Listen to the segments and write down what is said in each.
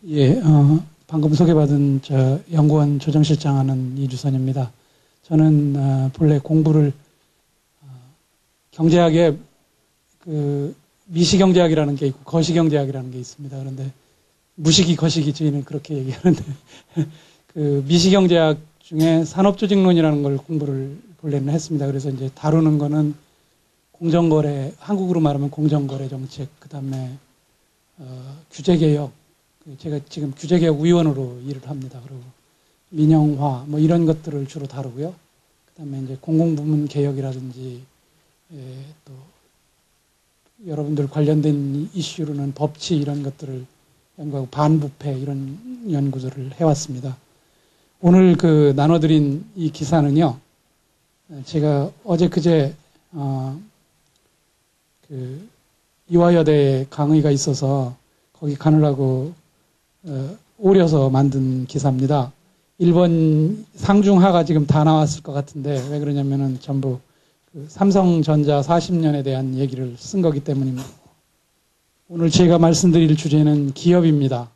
예, 방금 소개받은 저 연구원 조정실장 하는 이주선입니다. 저는 본래 공부를 경제학에 그 미시경제학이라는 게 있고 거시경제학이라는 게 있습니다. 그런데 무시기 거시기 저희는 그렇게 얘기하는데 그 미시경제학 중에 산업조직론이라는 걸 공부를 본래는 했습니다. 그래서 이제 다루는 거는 공정거래, 한국으로 말하면 공정거래 정책, 그 다음에 규제개혁, 제가 지금 규제개혁위원으로 일을 합니다. 그리고 민영화 뭐 이런 것들을 주로 다루고요. 그 다음에 이제 공공부문 개혁이라든지 또 여러분들 관련된 이슈로는 법치 이런 것들을 연구하고 반부패 이런 연구들을 해왔습니다. 오늘 그 나눠드린 이 기사는요, 제가 어제 그제 그 이화여대에 강의가 있어서 거기 가느라고 오려서 만든 기사입니다. 1번 상중하가 지금 다 나왔을 것 같은데 왜 그러냐면은 전부 그 삼성전자 40년에 대한 얘기를 쓴 거기 때문입니다. 오늘 제가 말씀드릴 주제는 기업입니다.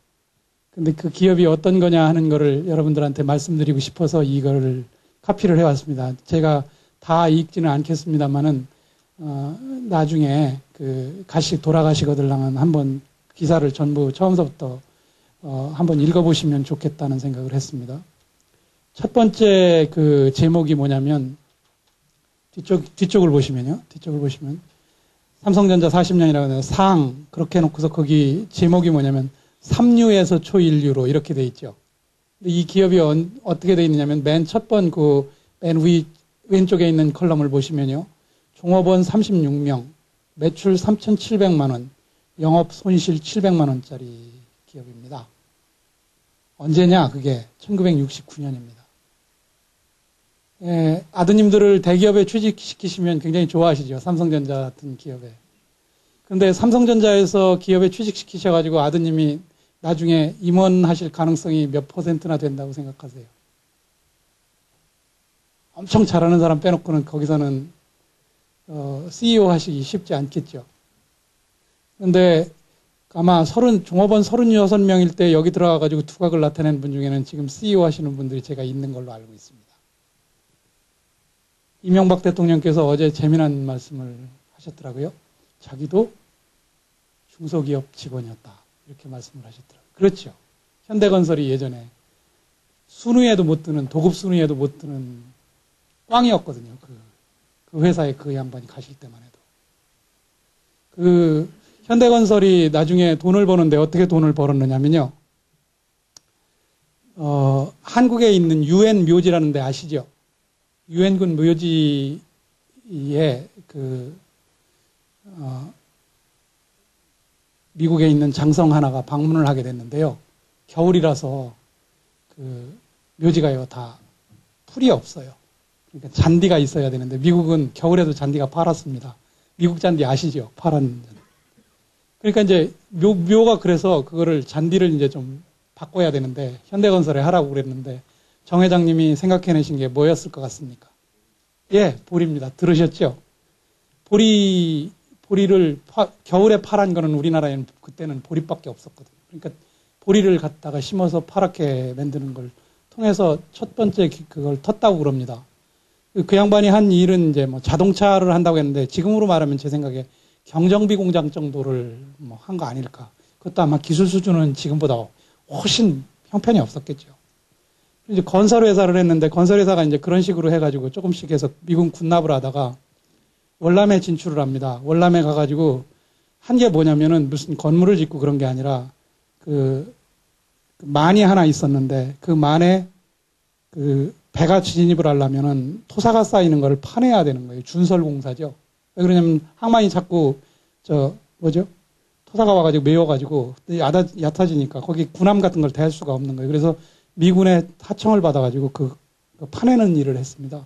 근데 그 기업이 어떤 거냐 하는 거를 여러분들한테 말씀드리고 싶어서 이거를 카피를 해왔습니다. 제가 다 읽지는 않겠습니다만은 나중에 그 돌아가시거들랑은 한번 기사를 전부 처음부터 한번 읽어보시면 좋겠다는 생각을 했습니다. 첫 번째 그 제목이 뭐냐면 뒤쪽을 보시면요. 뒤쪽을 보시면 삼성전자 40년이라고 해서 상 그렇게 해놓고서 거기 제목이 뭐냐면 삼류에서 초일류로 이렇게 돼 있죠. 근데 이 기업이 어떻게 돼 있느냐면 맨 첫 번 그 맨 왼쪽에 있는 컬럼을 보시면요. 종업원 36명, 매출 3,700만 원, 영업 손실 700만 원짜리 기업입니다. 언제냐? 그게 1969년입니다. 예, 아드님들을 대기업에 취직시키시면 굉장히 좋아하시죠. 삼성전자 같은 기업에. 그런데 삼성전자에서 기업에 취직시키셔가지고 아드님이 나중에 임원하실 가능성이 몇 %나 된다고 생각하세요? 엄청 잘하는 사람 빼놓고는 거기서는 CEO 하시기 쉽지 않겠죠. 그런데 아마 종업원 36명일 때 여기 들어가가지고 두각을 나타낸 분 중에는 지금 CEO 하시는 분들이 제가 있는 걸로 알고 있습니다. 이명박 대통령께서 어제 재미난 말씀을 하셨더라고요. 자기도 중소기업 직원이었다. 이렇게 말씀을 하셨더라고요. 그렇죠. 현대건설이 예전에 순위에도 못 드는, 도급 순위에도 못 드는 꽝이었거든요. 그 회사에 그 양반이 가실 때만 해도. 현대건설이 나중에 돈을 버는데 어떻게 돈을 벌었느냐면요. 한국에 있는 유엔 묘지라는 데 아시죠? 유엔군 묘지에 미국에 있는 장성 하나가 방문을 하게 됐는데요. 겨울이라서 묘지가요 다 풀이 없어요. 그러니까 잔디가 있어야 되는데 미국은 겨울에도 잔디가 파랗습니다. 미국 잔디 아시죠? 파란 잔디. 그러니까 이제 묘가 그래서 그거를 잔디를 이제 좀 바꿔야 되는데 현대건설에 하라고 그랬는데 정 회장님이 생각해내신 게 뭐였을 것 같습니까? 예, 보리입니다. 들으셨죠? 보리를 겨울에 파란 거는 우리나라에는 그때는 보리밖에 없었거든요. 그러니까 보리를 갖다가 심어서 파랗게 만드는 걸 통해서 첫 번째 그걸 텄다고 그럽니다. 그 양반이 한 일은 이제 뭐 자동차를 한다고 했는데 지금으로 말하면 제 생각에 경정비 공장 정도를 뭐 한 거 아닐까. 그것도 아마 기술 수준은 지금보다 훨씬 형편이 없었겠죠. 이제 건설회사를 했는데 건설회사가 이제 그런 식으로 해가지고 조금씩 해서 미군 군납을 하다가 월남에 진출을 합니다. 월남에 가가지고 한 게 뭐냐면은 무슨 건물을 짓고 그런 게 아니라 그 만이 하나 있었는데 그 만에 배가 진입을 하려면은 토사가 쌓이는 걸 파내야 되는 거예요. 준설공사죠. 왜 그러냐면 항만이 자꾸 토사가 와가지고 메워가지고 얕아지니까 거기 군함 같은 걸 대할 수가 없는 거예요. 그래서 미군의 하청을 받아가지고 그 파내는 일을 했습니다.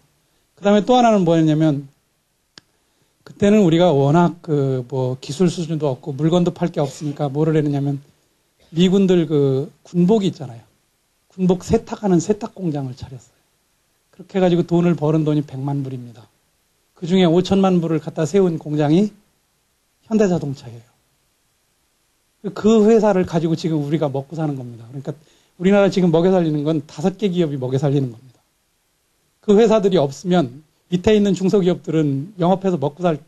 그 다음에 또 하나는 뭐였냐면 그때는 우리가 워낙 기술 수준도 없고 물건도 팔 게 없으니까 뭐를 했느냐면 미군들 군복이 있잖아요. 군복 세탁하는 세탁 공장을 차렸어요. 그렇게 해가지고 돈을 버는 돈이 100만 불입니다. 그 중에 5천만 불을 갖다 세운 공장이 현대자동차예요. 그 회사를 가지고 지금 우리가 먹고 사는 겁니다. 그러니까 우리나라 지금 먹여 살리는 건 5개 기업이 먹여 살리는 겁니다. 그 회사들이 없으면 밑에 있는 중소기업들은 영업해서 먹고 살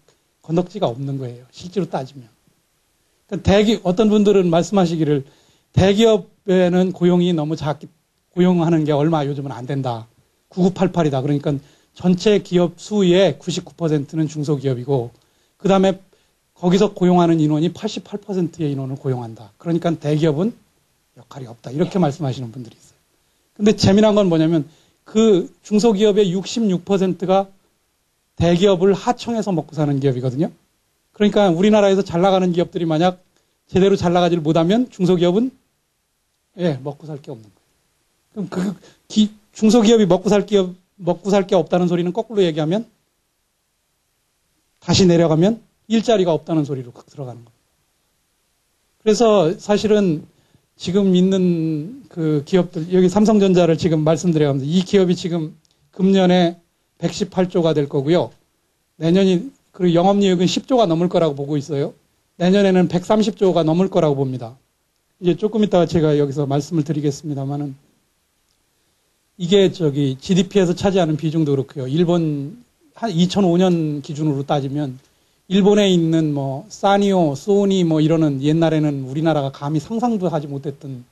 건덕지가 없는 거예요. 실제로 따지면. 그러니까 어떤 분들은 말씀하시기를 대기업에는 고용이 너무 작기, 고용하는 게 얼마 요즘은 안 된다. 9988이다. 그러니까 전체 기업 수의 99%는 중소기업이고 그 다음에 거기서 고용하는 인원이 88%의 인원을 고용한다. 그러니까 대기업은 역할이 없다. 이렇게 말씀하시는 분들이 있어요. 근데 재미난 건 뭐냐면 그 중소기업의 66%가 대기업을 하청해서 먹고 사는 기업이거든요. 그러니까 우리나라에서 잘 나가는 기업들이 만약 제대로 잘 나가지를 못하면 중소기업은 먹고 살 게 없는 거예요. 그럼 중소기업이 먹고 살 게 없다는 소리는 거꾸로 얘기하면 다시 내려가면 일자리가 없다는 소리로 들어가는 거예요. 그래서 사실은 지금 있는 그 기업들, 여기 삼성전자를 지금 말씀드려갑니다. 이 기업이 지금 금년에 118조가 될 거고요. 내년이, 그리고 영업이익은 10조가 넘을 거라고 보고 있어요. 내년에는 130조가 넘을 거라고 봅니다. 이제 조금 이따가 제가 여기서 말씀을 드리겠습니다만은 이게 GDP에서 차지하는 비중도 그렇고요. 일본 한 2005년 기준으로 따지면 일본에 있는 사니오, 소니 이러는 옛날에는 우리나라가 감히 상상도 하지 못했던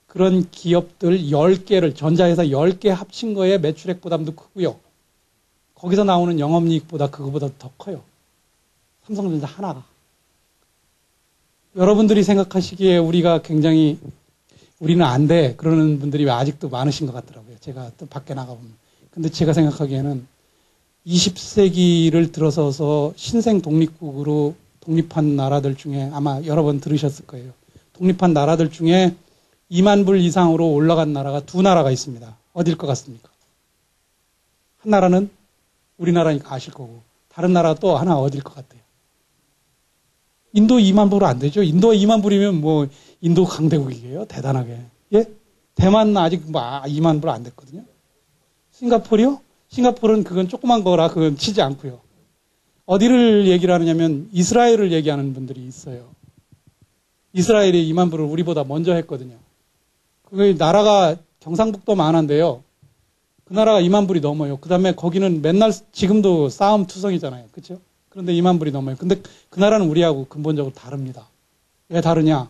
그런 기업들 10개를, 전자회사 10개 합친 거에 매출액 부담도 크고요. 거기서 나오는 영업이익보다 그거보다 더 커요. 삼성전자 하나가. 여러분들이 생각하시기에 우리가 굉장히 우리는 안 돼. 그러는 분들이 아직도 많으신 것 같더라고요. 제가 또 밖에 나가보면. 근데 제가 생각하기에는 20세기를 들어서서 신생 독립국으로 독립한 나라들 중에 아마 여러 번 들으셨을 거예요. 독립한 나라들 중에 2만 불 이상으로 올라간 나라가 2나라가 있습니다. 어딜 것 같습니까? 한 나라는 우리나라니까 아실 거고 다른 나라 또 하나 어딜 것 같아요? 인도 2만 불은 안 되죠. 인도 2만 불이면 인도 강대국이에요. 대단하게. 예? 대만 아직 2만 불 안 됐거든요. 싱가포르요? 싱가포르는 그건 조그만 거라 그건 치지 않고요. 어디를 얘기를 하느냐면 이스라엘을 얘기하는 분들이 있어요. 이스라엘이 2만 불을 우리보다 먼저 했거든요. 그 나라가 경상북도만 한데요. 그 나라가 2만 불이 넘어요. 그 다음에 거기는 맨날 지금도 싸움 투성이잖아요. 그렇죠? 그런데 2만 불이 넘어요. 근데 그 나라는 우리하고 근본적으로 다릅니다. 왜 다르냐?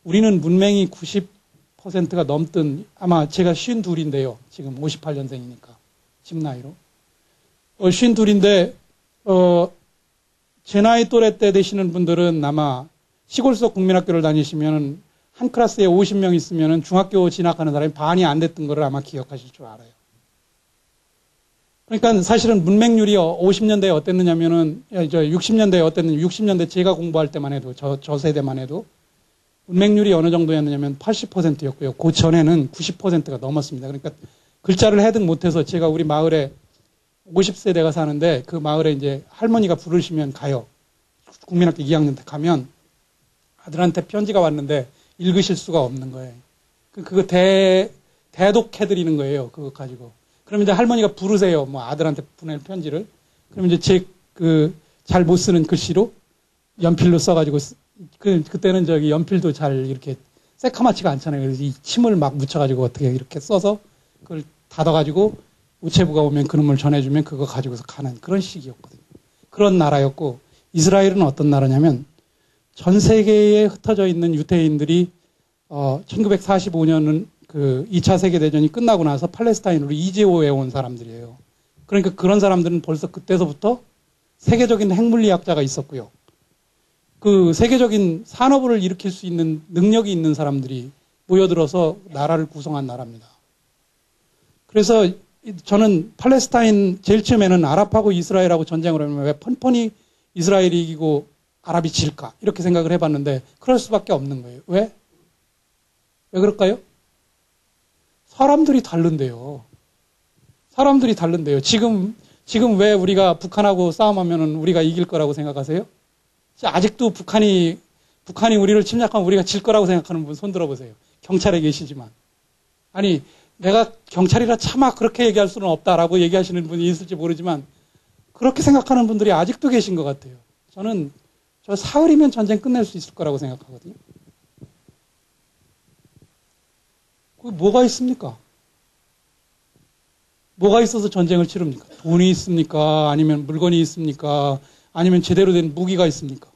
우리는 문맹이 90%가 넘던 아마 제가 52인데요. 지금 58년생이니까. 집 나이로. 52인데 제 나이 또래 때 되시는 분들은 아마 시골속 국민학교를 다니시면 한 클래스에 50명 있으면 중학교 진학하는 사람이 반이 안 됐던 거를 아마 기억하실 줄 알아요. 그러니까 사실은 문맹률이 50년대에 어땠느냐면은 60년대에 어땠느냐 60년대 제가 공부할 때만 해도 저 세대만 해도 문맹률이 어느 정도였느냐면 80%였고요. 그 전에는 90%가 넘었습니다. 그러니까 글자를 해득 못해서 제가 우리 마을에 50세대가 사는데 그 마을에 이제 할머니가 부르시면 가요. 국민학교 2학년 때 가면 아들한테 편지가 왔는데 읽으실 수가 없는 거예요. 그거 대독해드리는 거예요. 그거 가지고. 그럼 이제 할머니가 부르세요. 아들한테 보낼 편지를. 그럼 이제 잘 못 쓰는 글씨로 연필로 써가지고 그때는 연필도 잘 이렇게 새카맣지가 않잖아요. 그래서 이 침을 막 묻혀가지고 어떻게 이렇게 써서 그걸 닫아가지고 우체부가 오면 그놈을 전해주면 그거 가지고서 가는 그런 식이었거든요. 그런 나라였고 이스라엘은 어떤 나라냐면 전 세계에 흩어져 있는 유대인들이 1945년은 그 2차 세계대전이 끝나고 나서 팔레스타인으로 이주해 온 사람들이에요. 그러니까 그런 사람들은 벌써 그때서부터 세계적인 핵물리학자가 있었고요. 그 세계적인 산업을 일으킬 수 있는 능력이 있는 사람들이 모여들어서 나라를 구성한 나라입니다. 그래서 저는 팔레스타인 제일 처음에는 아랍하고 이스라엘하고 전쟁을 하면 왜 펀펀히 이스라엘이 이기고 아랍이 질까? 이렇게 생각을 해봤는데 그럴 수밖에 없는 거예요. 왜? 왜 그럴까요? 사람들이 다른데요. 사람들이 다른데요. 지금 왜 우리가 북한하고 싸움하면은 우리가 이길 거라고 생각하세요? 아직도 북한이 우리를 침략하면 우리가 질 거라고 생각하는 분 손 들어보세요. 경찰에 계시지만. 아니, 내가 경찰이라 차마 그렇게 얘기할 수는 없다라고 얘기하시는 분이 있을지 모르지만 그렇게 생각하는 분들이 아직도 계신 것 같아요. 저는 저 사흘이면 전쟁 끝낼 수 있을 거라고 생각하거든요. 뭐가 있습니까? 뭐가 있어서 전쟁을 치릅니까? 돈이 있습니까? 아니면 물건이 있습니까? 아니면 제대로 된 무기가 있습니까?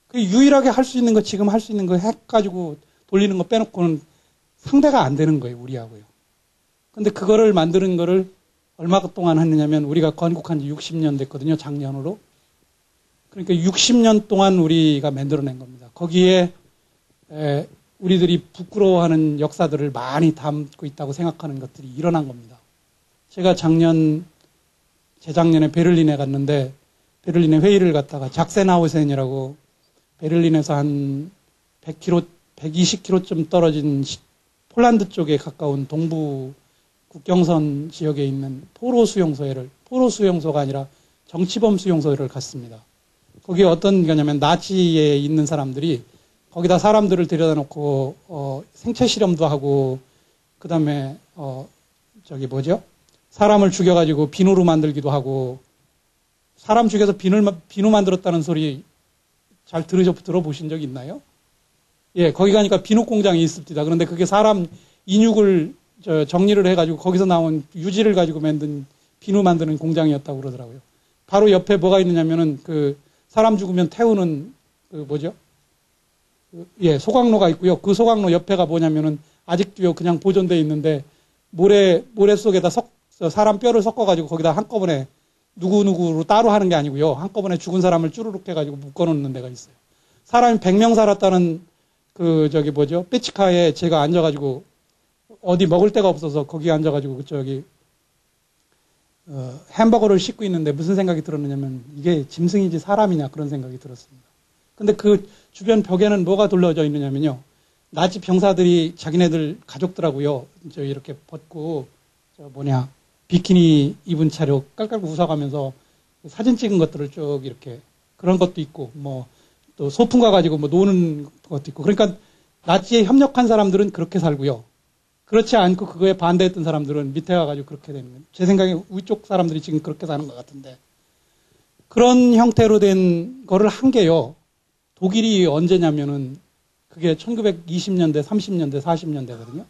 그 유일하게 할 수 있는 거, 지금 할 수 있는 거 해가지고 돌리는 거 빼놓고는 상대가 안 되는 거예요, 우리하고요. 근데 그거를 만드는 거를 얼마 동안 했느냐면 우리가 건국한 지 60년 됐거든요, 작년으로. 그러니까 60년 동안 우리가 만들어낸 겁니다. 거기에 우리들이 부끄러워하는 역사들을 많이 담고 있다고 생각하는 것들이 일어난 겁니다. 제가 재작년에 베를린에 갔는데 베를린에 회의를 갔다가 작센하우센이라고 베를린에서 한 100km, 120km쯤 떨어진 폴란드 쪽에 가까운 동부 국경선 지역에 있는 포로 수용소가 아니라 정치범 수용소를 갔습니다. 거기에 어떤 거냐면 나치에 있는 사람들이 거기다 사람들을 들여다 놓고 생체 실험도 하고 그다음에 사람을 죽여가지고 비누로 만들기도 하고 사람 죽여서 비누 만들었다는 소리 잘 들어보신 적 있나요? 예, 거기 가니까 비누 공장이 있습니다. 그런데 그게 사람 인육을 정리를 해가지고 거기서 나온 유지를 가지고 만든 비누 만드는 공장이었다고 그러더라고요. 바로 옆에 뭐가 있느냐면은 그 사람 죽으면 태우는 소각로가 있고요. 그 소각로 옆에가 뭐냐면은 아직도요 그냥 보존되어 있는데 모래 속에다 사람 뼈를 섞어가지고 거기다 한꺼번에 누구누구로 따로 하는 게 아니고요. 한꺼번에 죽은 사람을 쭈르륵 해가지고 묶어놓는 데가 있어요. 사람이 100명 살았다는 빼치카에 제가 앉아가지고 어디 먹을 데가 없어서 거기 앉아가지고 햄버거를 씹고 있는데 무슨 생각이 들었느냐면 이게 짐승이지 사람이냐 그런 생각이 들었습니다. 근데 그 주변 벽에는 뭐가 둘러져 있느냐면요. 나치 병사들이 자기네들 가족들하고요. 이렇게 벗고 비키니 입은 차로 깔깔 웃어가면서 사진 찍은 것들을 쭉 이렇게 그런 것도 있고 또 소풍 가가지고 노는 것도 있고 그러니까 나치에 협력한 사람들은 그렇게 살고요. 그렇지 않고 그거에 반대했던 사람들은 밑에 가가지고 그렇게 되는 거예요. 제 생각에 위쪽 사람들이 지금 그렇게 사는 것 같은데 그런 형태로 된 거를 한 게요. 독일이 언제냐면은 그게 1920년대, 30년대, 40년대거든요.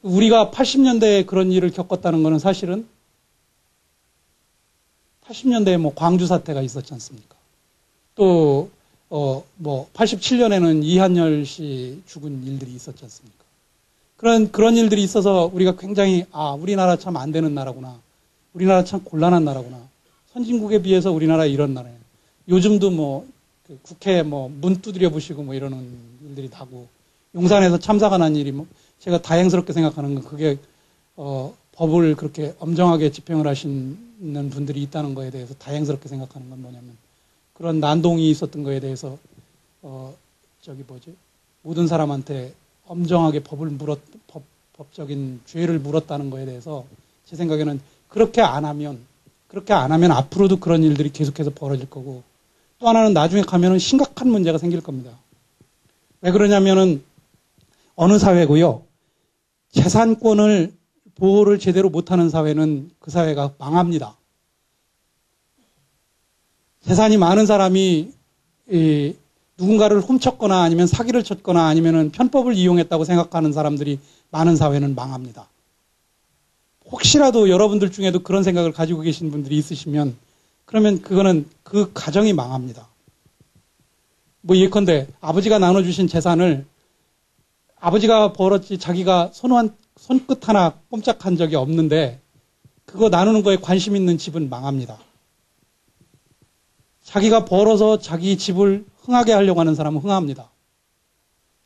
우리가 80년대에 그런 일을 겪었다는 거는 사실은 80년대에 광주 사태가 있었지 않습니까? 또 87년에는 이한열 씨 죽은 일들이 있었지 않습니까? 그런 일들이 있어서 우리가 굉장히 우리나라 참 안 되는 나라구나. 우리나라 참 곤란한 나라구나. 선진국에 비해서 우리나라 이런 나라예요. 요즘도 국회 문 두드려 부시고 이러는 일들이 나고 용산에서 참사가 난 일이 제가 다행스럽게 생각하는 건 그게 법을 그렇게 엄정하게 집행을 하시는 분들이 있다는 거에 대해서 다행스럽게 생각하는 건 뭐냐면 그런 난동이 있었던 거에 대해서 모든 사람한테 엄정하게 법적인 죄를 물었다는 거에 대해서 제 생각에는 그렇게 안 하면 앞으로도 그런 일들이 계속해서 벌어질 거고 또 하나는 나중에 가면은 심각한 문제가 생길 겁니다. 왜 그러냐면은 어느 사회고요. 재산권을 보호를 제대로 못하는 사회는 그 사회가 망합니다. 재산이 많은 사람이 누군가를 훔쳤거나 아니면 사기를 쳤거나 아니면은 편법을 이용했다고 생각하는 사람들이 많은 사회는 망합니다. 혹시라도 여러분들 중에도 그런 생각을 가지고 계신 분들이 있으시면 그러면 그거는 그 가정이 망합니다. 예컨대 아버지가 나눠주신 재산을 아버지가 벌었지 자기가 손끝 하나 꼼짝한 적이 없는데 그거 나누는 거에 관심 있는 집은 망합니다. 자기가 벌어서 자기 집을 흥하게 하려고 하는 사람은 흥합니다.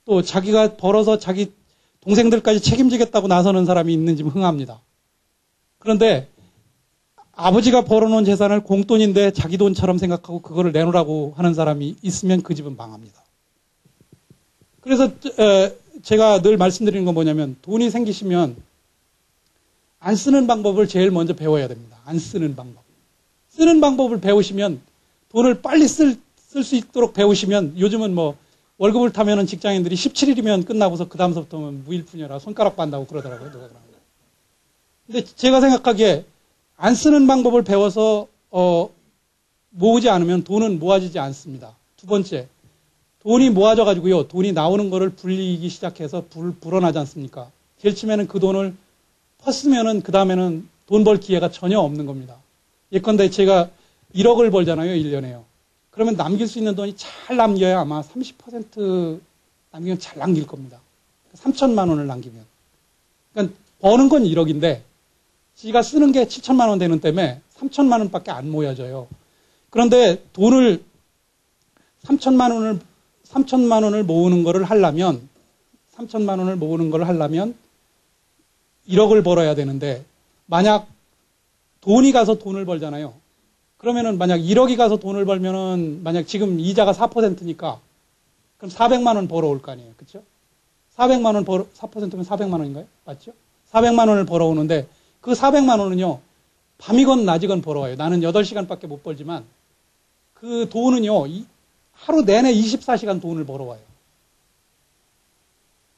또 자기가 벌어서 자기 동생들까지 책임지겠다고 나서는 사람이 있는 집은 흥합니다. 그런데 아버지가 벌어놓은 재산을 공돈인데 자기 돈처럼 생각하고 그거를 내놓으라고 하는 사람이 있으면 그 집은 망합니다. 그래서 제가 늘 말씀드리는 건 뭐냐면 돈이 생기시면 안 쓰는 방법을 제일 먼저 배워야 됩니다. 안 쓰는 방법. 쓰는 방법을 배우시면 돈을 빨리 쓸 수 있도록 배우시면 요즘은 월급을 타면은 직장인들이 17일이면 끝나고서 그 다음서부터는 무일푼이라 손가락 빤다고 그러더라고요. 누가 그러는 거예요. 근데 제가 생각하기에 안 쓰는 방법을 배워서 모으지 않으면 돈은 모아지지 않습니다. 두 번째, 돈이 모아져가지고요. 돈이 나오는 거를 불리기 시작해서 불어나지 않습니까? 제일 처음에는 그 돈을 펐으면은 그 다음에는 돈 벌 기회가 전혀 없는 겁니다. 예컨대 제가 1억을 벌잖아요. 1년에요. 그러면 남길 수 있는 돈이 잘 남겨야 아마 30% 남기면 잘 남길 겁니다. 3천만 원을 남기면. 그러니까 버는 건 1억인데 지가 쓰는 게 7천만 원 되는 때문에 3천만 원밖에 안 모여져요. 그런데 돈을 3천만 원을 모으는 거를 하려면 3천만 원을 모으는 걸 하려면 1억을 벌어야 되는데 만약 돈이 가서 돈을 벌잖아요. 그러면은 만약 1억이 가서 돈을 벌면은 만약 지금 이자가 4%니까 그럼 400만 원 벌어올 거 아니에요. 그렇죠? 400만 원 4%면 400만 원인가요? 맞죠? 400만 원을 벌어오는데 그 400만 원은요. 밤이건 낮이건 벌어와요. 나는 8시간밖에 못 벌지만 그 돈은요. 하루 내내 24시간 돈을 벌어와요.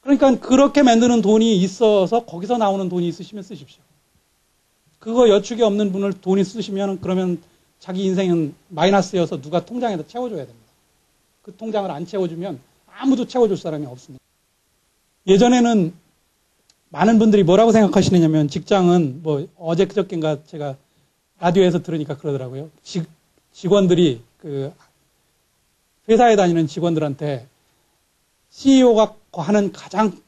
그러니까 그렇게 만드는 돈이 있어서 거기서 나오는 돈이 있으시면 쓰십시오. 그거 여축이 없는 분을 돈이 쓰시면 그러면 자기 인생은 마이너스여서 누가 통장에다 채워줘야 됩니다. 그 통장을 안 채워주면 아무도 채워줄 사람이 없습니다. 예전에는 많은 분들이 뭐라고 생각하시느냐면 직장은 뭐 어제 그저께인가 제가 라디오에서 들으니까 그러더라고요. 직원들이 그 회사에 다니는 직원들한테 CEO가 하는 가장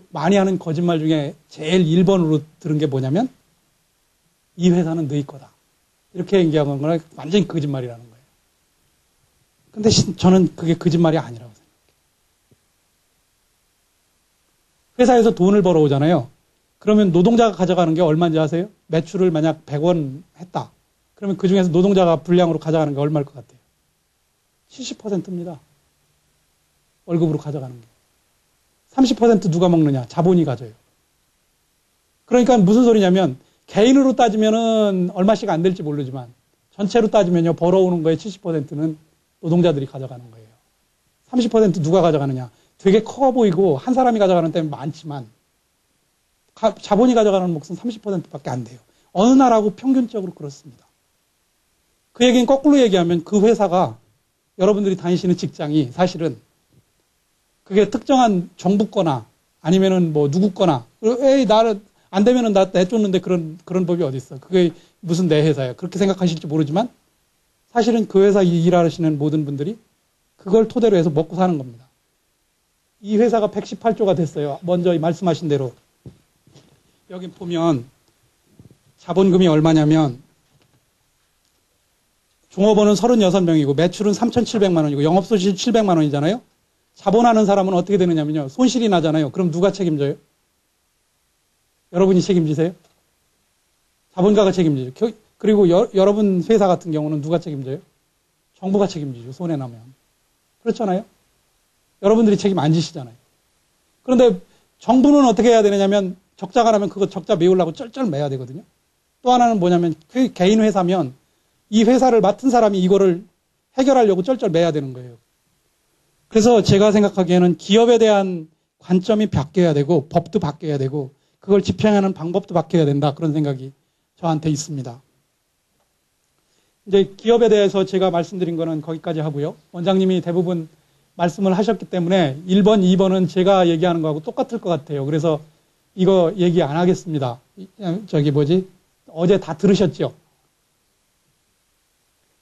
많이 하는 거짓말 중에 제일 1번으로 들은 게 뭐냐면 이 회사는 너희 거다. 이렇게 얘기하는 건 완전히 거짓말이라는 거예요. 근데 저는 그게 거짓말이 아니라고 생각해요. 회사에서 돈을 벌어오잖아요. 그러면 노동자가 가져가는 게 얼마인지 아세요? 매출을 만약 100원 했다. 그러면 그 중에서 노동자가 분량으로 가져가는 게 얼마일 것 같아요? 70%입니다. 월급으로 가져가는 게. 30% 누가 먹느냐? 자본이 가져요. 그러니까 무슨 소리냐면 개인으로 따지면은 얼마씩 안 될지 모르지만 전체로 따지면요. 벌어오는 거에 70%는 노동자들이 가져가는 거예요. 30% 누가 가져가느냐? 되게 커 보이고 한 사람이 가져가는 때는 많지만 자본이 가져가는 몫은 30%밖에 안 돼요. 어느 나라고 평균적으로 그렇습니다. 그 얘기는 거꾸로 얘기하면 그 회사가 여러분들이 다니시는 직장이 사실은 그게 특정한 정부 거나 아니면은 뭐 누구 거나 에이 나를 안 되면은 나 내쫓는데 그런 법이 어디 있어? 그게 무슨 내 회사야? 그렇게 생각하실지 모르지만 사실은 그 회사 일하시는 모든 분들이 그걸 토대로 해서 먹고 사는 겁니다. 이 회사가 118조가 됐어요. 먼저 말씀하신 대로 여기 보면 자본금이 얼마냐면 종업원은 36명이고 매출은 3,700만 원이고 영업손실 700만 원이잖아요. 자본하는 사람은 어떻게 되느냐면요. 손실이 나잖아요. 그럼 누가 책임져요? 여러분이 책임지세요? 자본가가 책임지죠. 그리고 여러분 회사 같은 경우는 누가 책임져요? 정부가 책임지죠. 손해나면. 그렇잖아요. 여러분들이 책임 안 지시잖아요. 그런데 정부는 어떻게 해야 되느냐면 적자가 나면 그거 적자 메우려고 쩔쩔 매야 되거든요. 또 하나는 뭐냐면 그 개인 회사면 이 회사를 맡은 사람이 이거를 해결하려고 쩔쩔 매야 되는 거예요. 그래서 제가 생각하기에는 기업에 대한 관점이 바뀌어야 되고 법도 바뀌어야 되고 그걸 집행하는 방법도 바뀌어야 된다. 그런 생각이 저한테 있습니다. 이제 기업에 대해서 제가 말씀드린 거는 거기까지 하고요. 원장님이 대부분 말씀을 하셨기 때문에 1번, 2번은 제가 얘기하는 거하고 똑같을 것 같아요. 그래서 이거 얘기 안 하겠습니다. 어제 다 들으셨죠?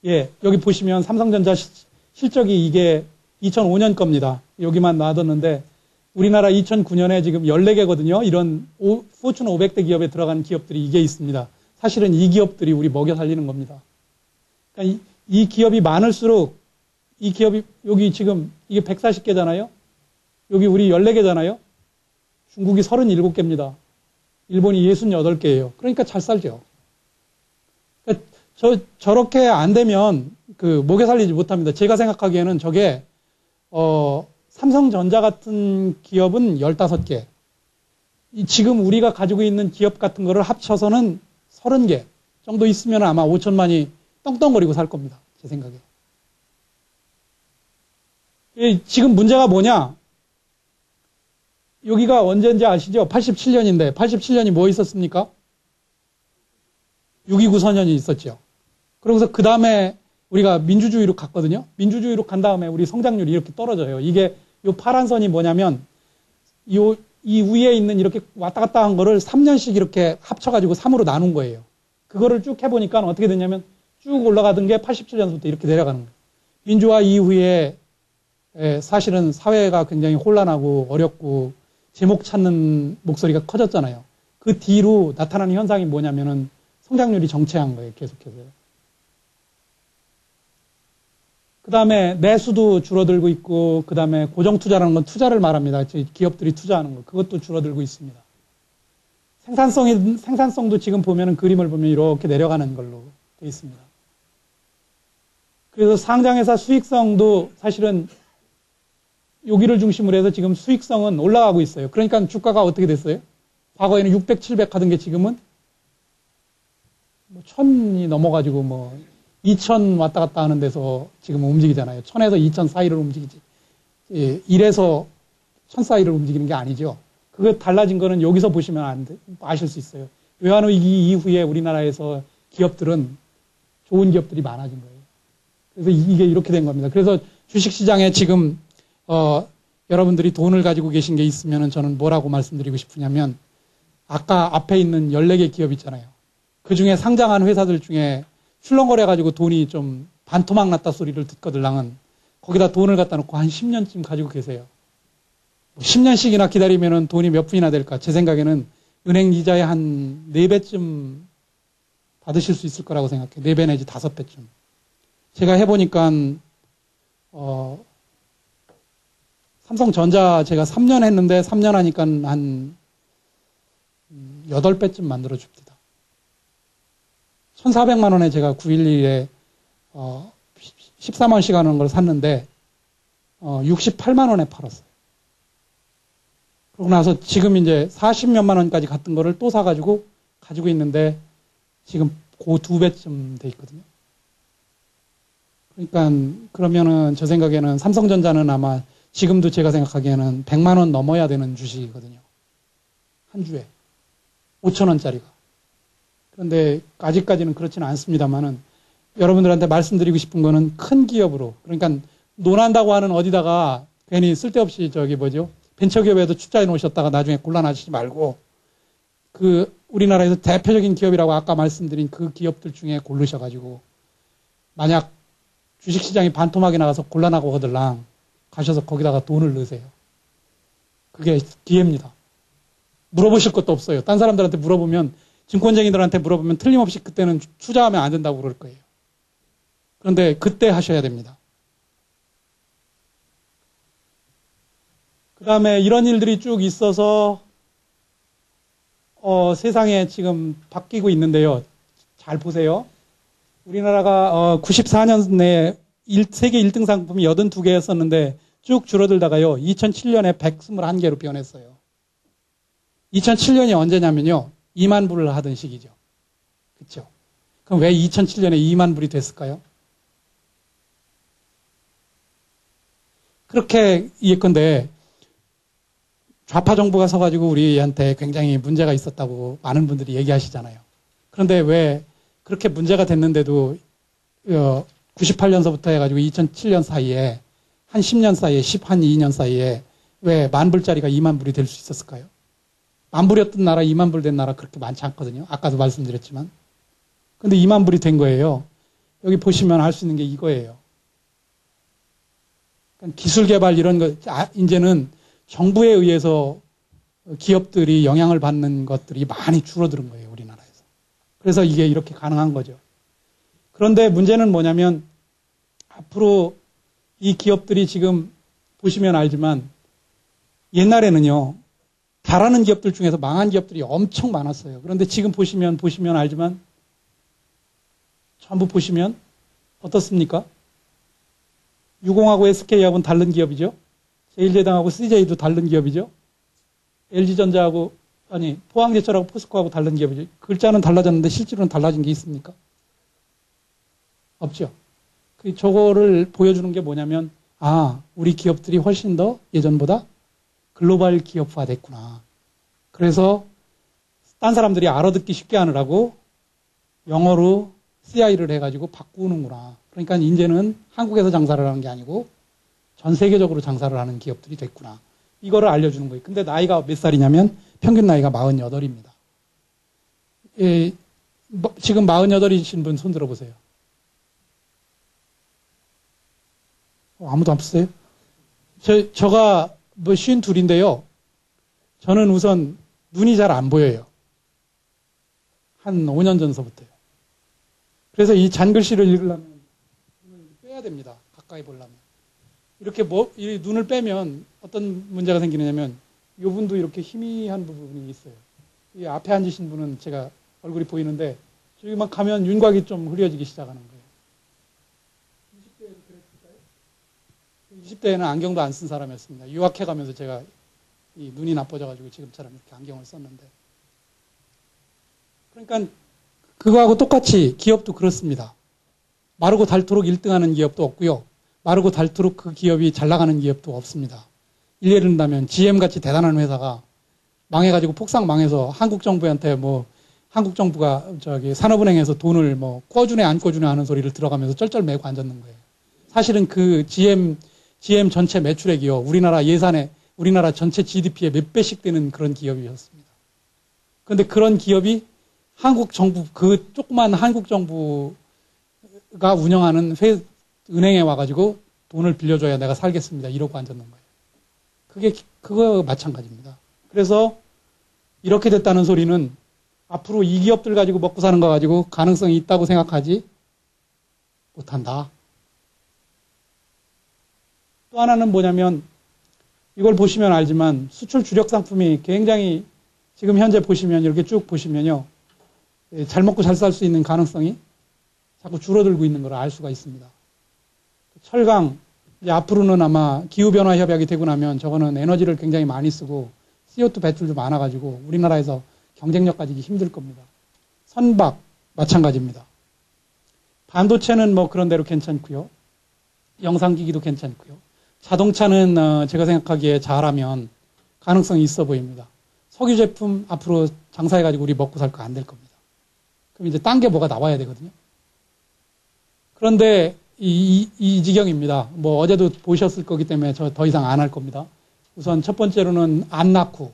예, 여기 보시면 삼성전자 실적이 이게 2005년 겁니다. 여기만 놔뒀는데 우리나라 2009년에 지금 14개거든요. 이런 포춘 500대 기업에 들어가는 기업들이 이게 있습니다. 사실은 이 기업들이 우리 먹여 살리는 겁니다. 그러니까 이 기업이 많을수록 이 기업이 여기 지금 이게 140개잖아요. 여기 우리 14개잖아요. 중국이 37개입니다. 일본이 68개예요. 그러니까 잘 살죠. 그러니까 저렇게 안 되면 그 먹여 살리지 못합니다. 제가 생각하기에는 저게 삼성전자 같은 기업은 15개. 지금 우리가 가지고 있는 기업 같은 거를 합쳐서는 30개 정도 있으면 아마 5천만이 떵떵거리고 살 겁니다. 제 생각에. 지금 문제가 뭐냐? 여기가 언제인지 아시죠? 87년인데 87년이 뭐 있었습니까? 6.29 선언이 있었죠. 그러고서 그 다음에 우리가 민주주의로 갔거든요. 민주주의로 간 다음에 우리 성장률이 이렇게 떨어져요. 이게 요 파란 선이 뭐냐면 이 위에 있는 이렇게 왔다 갔다 한 거를 3년씩 이렇게 합쳐가지고 3으로 나눈 거예요. 그거를 쭉 해보니까 어떻게 됐냐면 쭉 올라가던 게 87년부터 이렇게 내려가는 거예요. 민주화 이후에 사실은 사회가 굉장히 혼란하고 어렵고 제목 찾는 목소리가 커졌잖아요. 그 뒤로 나타나는 현상이 뭐냐면은 성장률이 정체한 거예요. 계속해서요. 그 다음에 매수도 줄어들고 있고, 그 다음에 고정투자라는 건 투자를 말합니다. 기업들이 투자하는 거. 그것도 줄어들고 있습니다. 생산성도 지금 보면은 그림을 보면 이렇게 내려가는 걸로 되어 있습니다. 그래서 상장회사 수익성도 사실은 여기를 중심으로 해서 지금 수익성은 올라가고 있어요. 그러니까 주가가 어떻게 됐어요? 과거에는 600, 700 하던 게 지금은 1000이 넘어가지고 2000 왔다 갔다 하는 데서 지금 움직이잖아요. 1000에서 2000 사이를 움직이지. 1에서 1000 사이를 움직이는 게 아니죠. 그거 달라진 거는 여기서 보시면 아실 수 있어요. 외환위기 이후에 우리나라에서 기업들은 좋은 기업들이 많아진 거예요. 그래서 이게 이렇게 된 겁니다. 그래서 주식시장에 지금 여러분들이 돈을 가지고 계신 게 있으면 저는 뭐라고 말씀드리고 싶으냐면 아까 앞에 있는 14개 기업 있잖아요. 그 중에 상장한 회사들 중에 출렁거려 가지고 돈이 좀 반토막 났다 소리를 듣거들랑은 거기다 돈을 갖다 놓고 한 10년쯤 가지고 계세요. 10년씩이나 기다리면은 돈이 몇 푼이나 될까? 제 생각에는 은행 이자의 한 4배쯤 받으실 수 있을 거라고 생각해요. 4배 내지 5배쯤. 제가 해보니까 삼성전자 제가 3년 했는데 3년 하니까 한 8배쯤 만들어 줍니다. 1,400만 원에 제가 911에 13원씩 하는 걸 샀는데 68만 원에 팔았어요. 그러고 나서 지금 이제 40몇만 원까지 갔던 거를 또 사가지고 가지고 있는데 지금 그 2배쯤 돼 있거든요. 그러니까 그러면은 저 생각에는 삼성전자는 아마 지금도 제가 생각하기에는 100만 원 넘어야 되는 주식이거든요. 한 주에 5천 원짜리가. 그런데 아직까지는 그렇지는 않습니다만은 여러분들한테 말씀드리고 싶은 거는 큰 기업으로, 그러니까 논한다고 하는 어디다가 괜히 쓸데없이 벤처기업에도 투자해 놓으셨다가 나중에 곤란하시지 말고 우리나라에서 대표적인 기업이라고 아까 말씀드린 그 기업들 중에 고르셔가지고 만약 주식시장이 반토막이 나가서 곤란하고 하들랑 가셔서 거기다가 돈을 넣으세요. 그게 기회입니다. 물어보실 것도 없어요. 딴 사람들한테 물어보면, 증권쟁이들한테 물어보면 틀림없이 그때는 투자하면 안 된다고 그럴 거예요. 그런데 그때 하셔야 됩니다. 그 다음에 이런 일들이 쭉 있어서 세상에 지금 바뀌고 있는데요. 잘 보세요. 우리나라가 94년 내에 세계 1등 상품이 82개였었는데 쭉 줄어들다가요. 2007년에 121개로 변했어요. 2007년이 언제냐면요. 2만 불을 하던 시기죠. 그렇죠? 그럼 왜 2007년에 2만 불이 됐을까요? 그렇게 예컨대 좌파 정부가 서가지고 우리한테 굉장히 문제가 있었다고 많은 분들이 얘기하시잖아요. 그런데 왜 그렇게 문제가 됐는데도 98년서부터 해가지고 2007년 사이에 한 10년 사이에 한 2년 사이에 왜 10,000불짜리가 2만 불이 될 수 있었을까요? 10,000불이었던 나라 2만 불 된 나라 그렇게 많지 않거든요. 아까도 말씀드렸지만. 근데 2만 불이 된 거예요. 여기 보시면 알 수 있는 게 이거예요. 그러니까 기술 개발 이런 거 이제는 정부에 의해서 기업들이 영향을 받는 것들이 많이 줄어드는 거예요. 우리나라에서. 그래서 이게 이렇게 가능한 거죠. 그런데 문제는 뭐냐면 앞으로 이 기업들이 지금 보시면 알지만 옛날에는요. 잘하는 기업들 중에서 망한 기업들이 엄청 많았어요. 그런데 지금 보시면 알지만 전부 보시면 어떻습니까? 유공하고 SK하고는 다른 기업이죠. 제일제당하고 CJ도 다른 기업이죠. LG전자하고 포항제철하고 포스코하고 다른 기업이죠. 글자는 달라졌는데 실제로는 달라진 게 있습니까? 없죠. 저거를 보여주는 게 뭐냐면 우리 기업들이 훨씬 더 예전보다 글로벌 기업화 됐구나. 그래서 딴 사람들이 알아듣기 쉽게 하느라고 영어로 CI를 해가지고 바꾸는구나. 그러니까 이제는 한국에서 장사를 하는 게 아니고 전 세계적으로 장사를 하는 기업들이 됐구나. 이거를 알려주는 거예요. 근데 나이가 몇 살이냐면 평균 나이가 48입니다. 예, 지금 48이신 분 손 들어보세요. 아무도 없어요? 저가 뭐 52인데요. 저는 우선 눈이 잘 안 보여요. 한 5년 전서부터요. 그래서 이 잔글씨를 읽으려면 눈을 빼야 됩니다. 가까이 보려면. 이렇게 이 눈을 빼면 어떤 문제가 생기느냐면 이분도 이렇게 희미한 부분이 있어요. 이 앞에 앉으신 분은 제가 얼굴이 보이는데 저기만 가면 윤곽이 좀 흐려지기 시작하는 거예요. 20대에도 그랬을까요? 20대에는 안경도 안 쓴 사람이었습니다. 유학해 가면서 제가 이 눈이 나빠져가지고 지금처럼 이렇게 안경을 썼는데. 그러니까 그거하고 똑같이 기업도 그렇습니다. 마르고 닳도록 1등하는 기업도 없고요. 마르고 닳도록 그 기업이 잘 나가는 기업도 없습니다. 예를 든다면 GM같이 대단한 회사가 망해가지고 폭삭 망해서 한국 정부한테 한국 정부가 산업은행에서 돈을 꿔주네 안 꿔주네 하는 소리를 들어가면서 쩔쩔 매고 앉았는 거예요. 사실은 그 GM 전체 매출액이요. 우리나라 전체 GDP의 몇 배씩 되는 그런 기업이었습니다. 그런데 그런 기업이 한국 정부, 그 조그만 한국 정부가 운영하는 은행에 와가지고 돈을 빌려줘야 내가 살겠습니다. 이러고 앉았는 거예요. 그거 마찬가지입니다. 그래서 이렇게 됐다는 소리는 앞으로 이 기업들 가지고 먹고 사는 거 가지고 가능성이 있다고 생각하지 못한다. 또 하나는 뭐냐면 이걸 보시면 알지만 수출 주력 상품이 굉장히 지금 현재 보시면 이렇게 쭉 보시면요. 잘 먹고 잘 살 수 있는 가능성이 자꾸 줄어들고 있는 걸 알 수가 있습니다. 철강, 이제 앞으로는 아마 기후변화 협약이 되고 나면 저거는 에너지를 굉장히 많이 쓰고 CO2 배출도 많아가지고 우리나라에서 경쟁력 가지기 힘들 겁니다. 선박, 마찬가지입니다. 반도체는 그런 대로 괜찮고요. 영상기기도 괜찮고요. 자동차는 제가 생각하기에 잘하면 가능성이 있어 보입니다. 석유 제품 앞으로 장사해가지고 우리 먹고 살 거 안 될 겁니다. 그럼 이제 딴 게 뭐가 나와야 되거든요. 그런데 이 지경입니다. 어제도 보셨을 거기 때문에 저 더 이상 안 할 겁니다. 우선 첫 번째로는 안 낳고,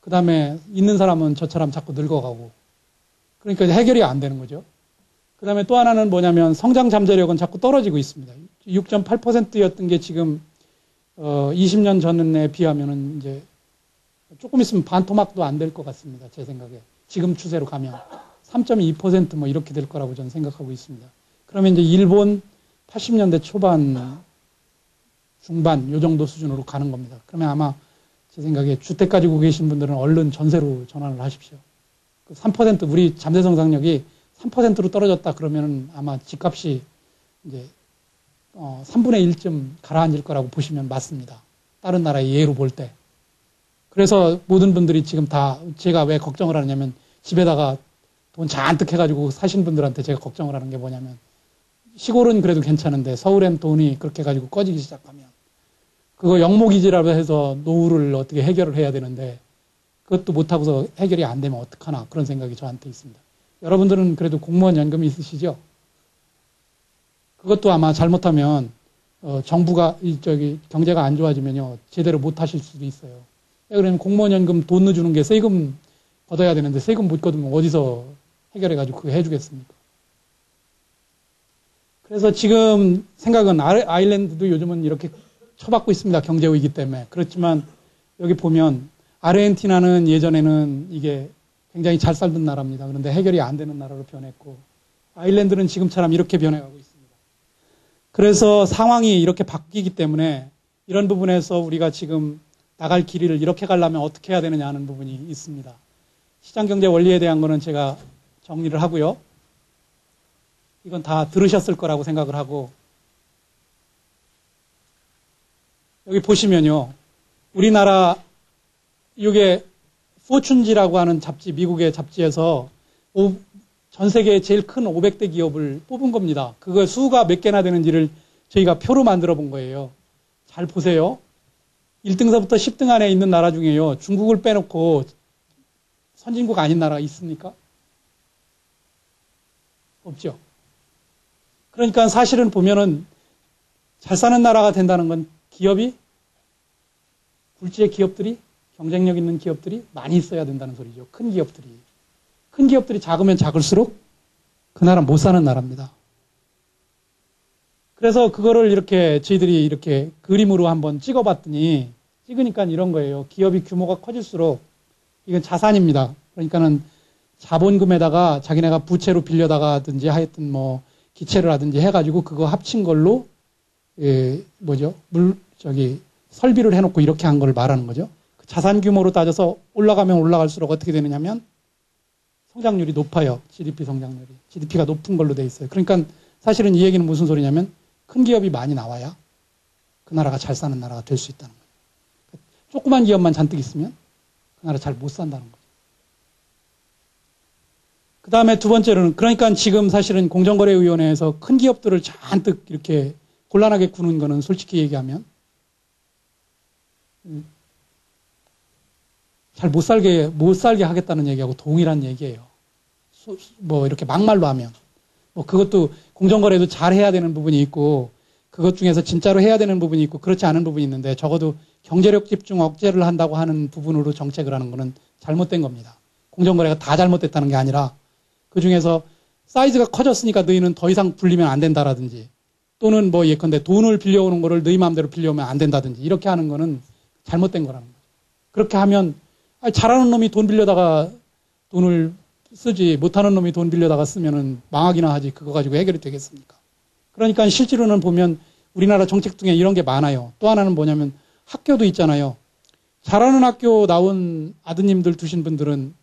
그 다음에 있는 사람은 저처럼 자꾸 늙어가고, 그러니까 해결이 안 되는 거죠. 그 다음에 또 하나는 뭐냐면 성장 잠재력은 자꾸 떨어지고 있습니다. 6.8%였던 게 지금 20년 전에 비하면은 이제 조금 있으면 반토막도 안 될 것 같습니다. 제 생각에. 지금 추세로 가면 3.2% 이렇게 될 거라고 저는 생각하고 있습니다. 그러면 이제 일본 80년대 초반, 중반 요 정도 수준으로 가는 겁니다. 그러면 아마 제 생각에 주택 가지고 계신 분들은 얼른 전세로 전환을 하십시오. 3% 우리 잠재 성장력이 3%로 떨어졌다 그러면 아마 집값이 이제 3분의 1쯤 가라앉을 거라고 보시면 맞습니다. 다른 나라의 예로 볼 때. 그래서 모든 분들이 지금 다 제가 왜 걱정을 하느냐면 집에다가 돈 잔뜩 해가지고 사신 분들한테 제가 걱정을 하는 게 뭐냐면 시골은 그래도 괜찮은데 서울엔 돈이 그렇게 해가지고 꺼지기 시작하면 그거 영목이지라도 해서 노후를 어떻게 해결을 해야 되는데 그것도 못하고서 해결이 안 되면 어떡하나 그런 생각이 저한테 있습니다. 여러분들은 그래도 공무원 연금이 있으시죠? 그것도 아마 잘못하면 정부가 경제가 안 좋아지면요 제대로 못 하실 수도 있어요. 그러면 공무원 연금 돈 넣어주는 게 세금 걷어야 되는데 세금 못 걷으면 어디서 해결해가지고 그거 해주겠습니까? 그래서 지금 생각은 아일랜드도 요즘은 이렇게 쳐받고 있습니다. 경제 위기 때문에. 그렇지만 여기 보면 아르헨티나는 예전에는 이게 굉장히 잘 살던 나라입니다. 그런데 해결이 안 되는 나라로 변했고 아일랜드는 지금처럼 이렇게 변해가고 있습니다. 그래서 상황이 이렇게 바뀌기 때문에 이런 부분에서 우리가 지금 나갈 길을 이렇게 가려면 어떻게 해야 되느냐 하는 부분이 있습니다. 시장경제 원리에 대한 거는 제가 정리를 하고요. 이건 다 들으셨을 거라고 생각을 하고 여기 보시면요. 우리나라 이게 포춘지라고 하는 잡지, 미국의 잡지에서 전 세계의 제일 큰 500대 기업을 뽑은 겁니다. 그거 수가 몇 개나 되는지를 저희가 표로 만들어 본 거예요. 잘 보세요. 1등서부터 10등 안에 있는 나라 중에요. 중국을 빼놓고 선진국 아닌 나라가 있습니까? 없죠. 그러니까 사실은 보면은 잘 사는 나라가 된다는 건 기업이, 굴지의 기업들이, 경쟁력 있는 기업들이 많이 있어야 된다는 소리죠. 큰 기업들이. 큰 기업들이 작으면 작을수록 그 나라 못 사는 나라입니다. 그래서 그거를 이렇게 저희들이 이렇게 그림으로 한번 찍어봤더니, 찍으니까 이런 거예요. 기업이 규모가 커질수록 이건 자산입니다. 그러니까는 자본금에다가 자기네가 부채로 빌려다가든지 하여튼 뭐 기체를 하든지 해가지고 그거 합친 걸로 설비를 해놓고 이렇게 한 걸 말하는 거죠. 그 자산 규모로 따져서 올라가면 올라갈수록 어떻게 되느냐면 성장률이 높아요. GDP 성장률이. GDP가 높은 걸로 돼 있어요. 그러니까 사실은 이 얘기는 무슨 소리냐면 큰 기업이 많이 나와야 그 나라가 잘 사는 나라가 될 수 있다는 거예요. 조그만 기업만 잔뜩 있으면 그 나라 잘 못 산다는 거죠. 그 다음에 두 번째로는, 그러니까 지금 사실은 공정거래위원회에서 큰 기업들을 잔뜩 이렇게 곤란하게 구는 거는 솔직히 얘기하면 잘 못 살게 하겠다는 얘기하고 동일한 얘기예요. 뭐 이렇게 막말로 하면. 뭐 그것도 공정거래도 잘 해야 되는 부분이 있고, 그것 중에서 진짜로 해야 되는 부분이 있고, 그렇지 않은 부분이 있는데, 적어도 경제력 집중 억제를 한다고 하는 부분으로 정책을 하는 거는 잘못된 겁니다. 공정거래가 다 잘못됐다는 게 아니라, 그 중에서 사이즈가 커졌으니까 너희는 더 이상 불리면 안 된다라든지, 또는 뭐 예컨대 돈을 빌려오는 거를 너희 마음대로 빌려오면 안 된다든지, 이렇게 하는 거는 잘못된 거라는 거죠. 그렇게 하면, 잘하는 놈이 돈 빌려다가 돈을 쓰지, 못하는 놈이 돈 빌려다가 쓰면은 망하기나 하지, 그거 가지고 해결이 되겠습니까? 그러니까 실제로는 보면 우리나라 정책 중에 이런 게 많아요. 또 하나는 뭐냐면 학교도 있잖아요. 잘하는 학교 나온 아드님들 두신 분들은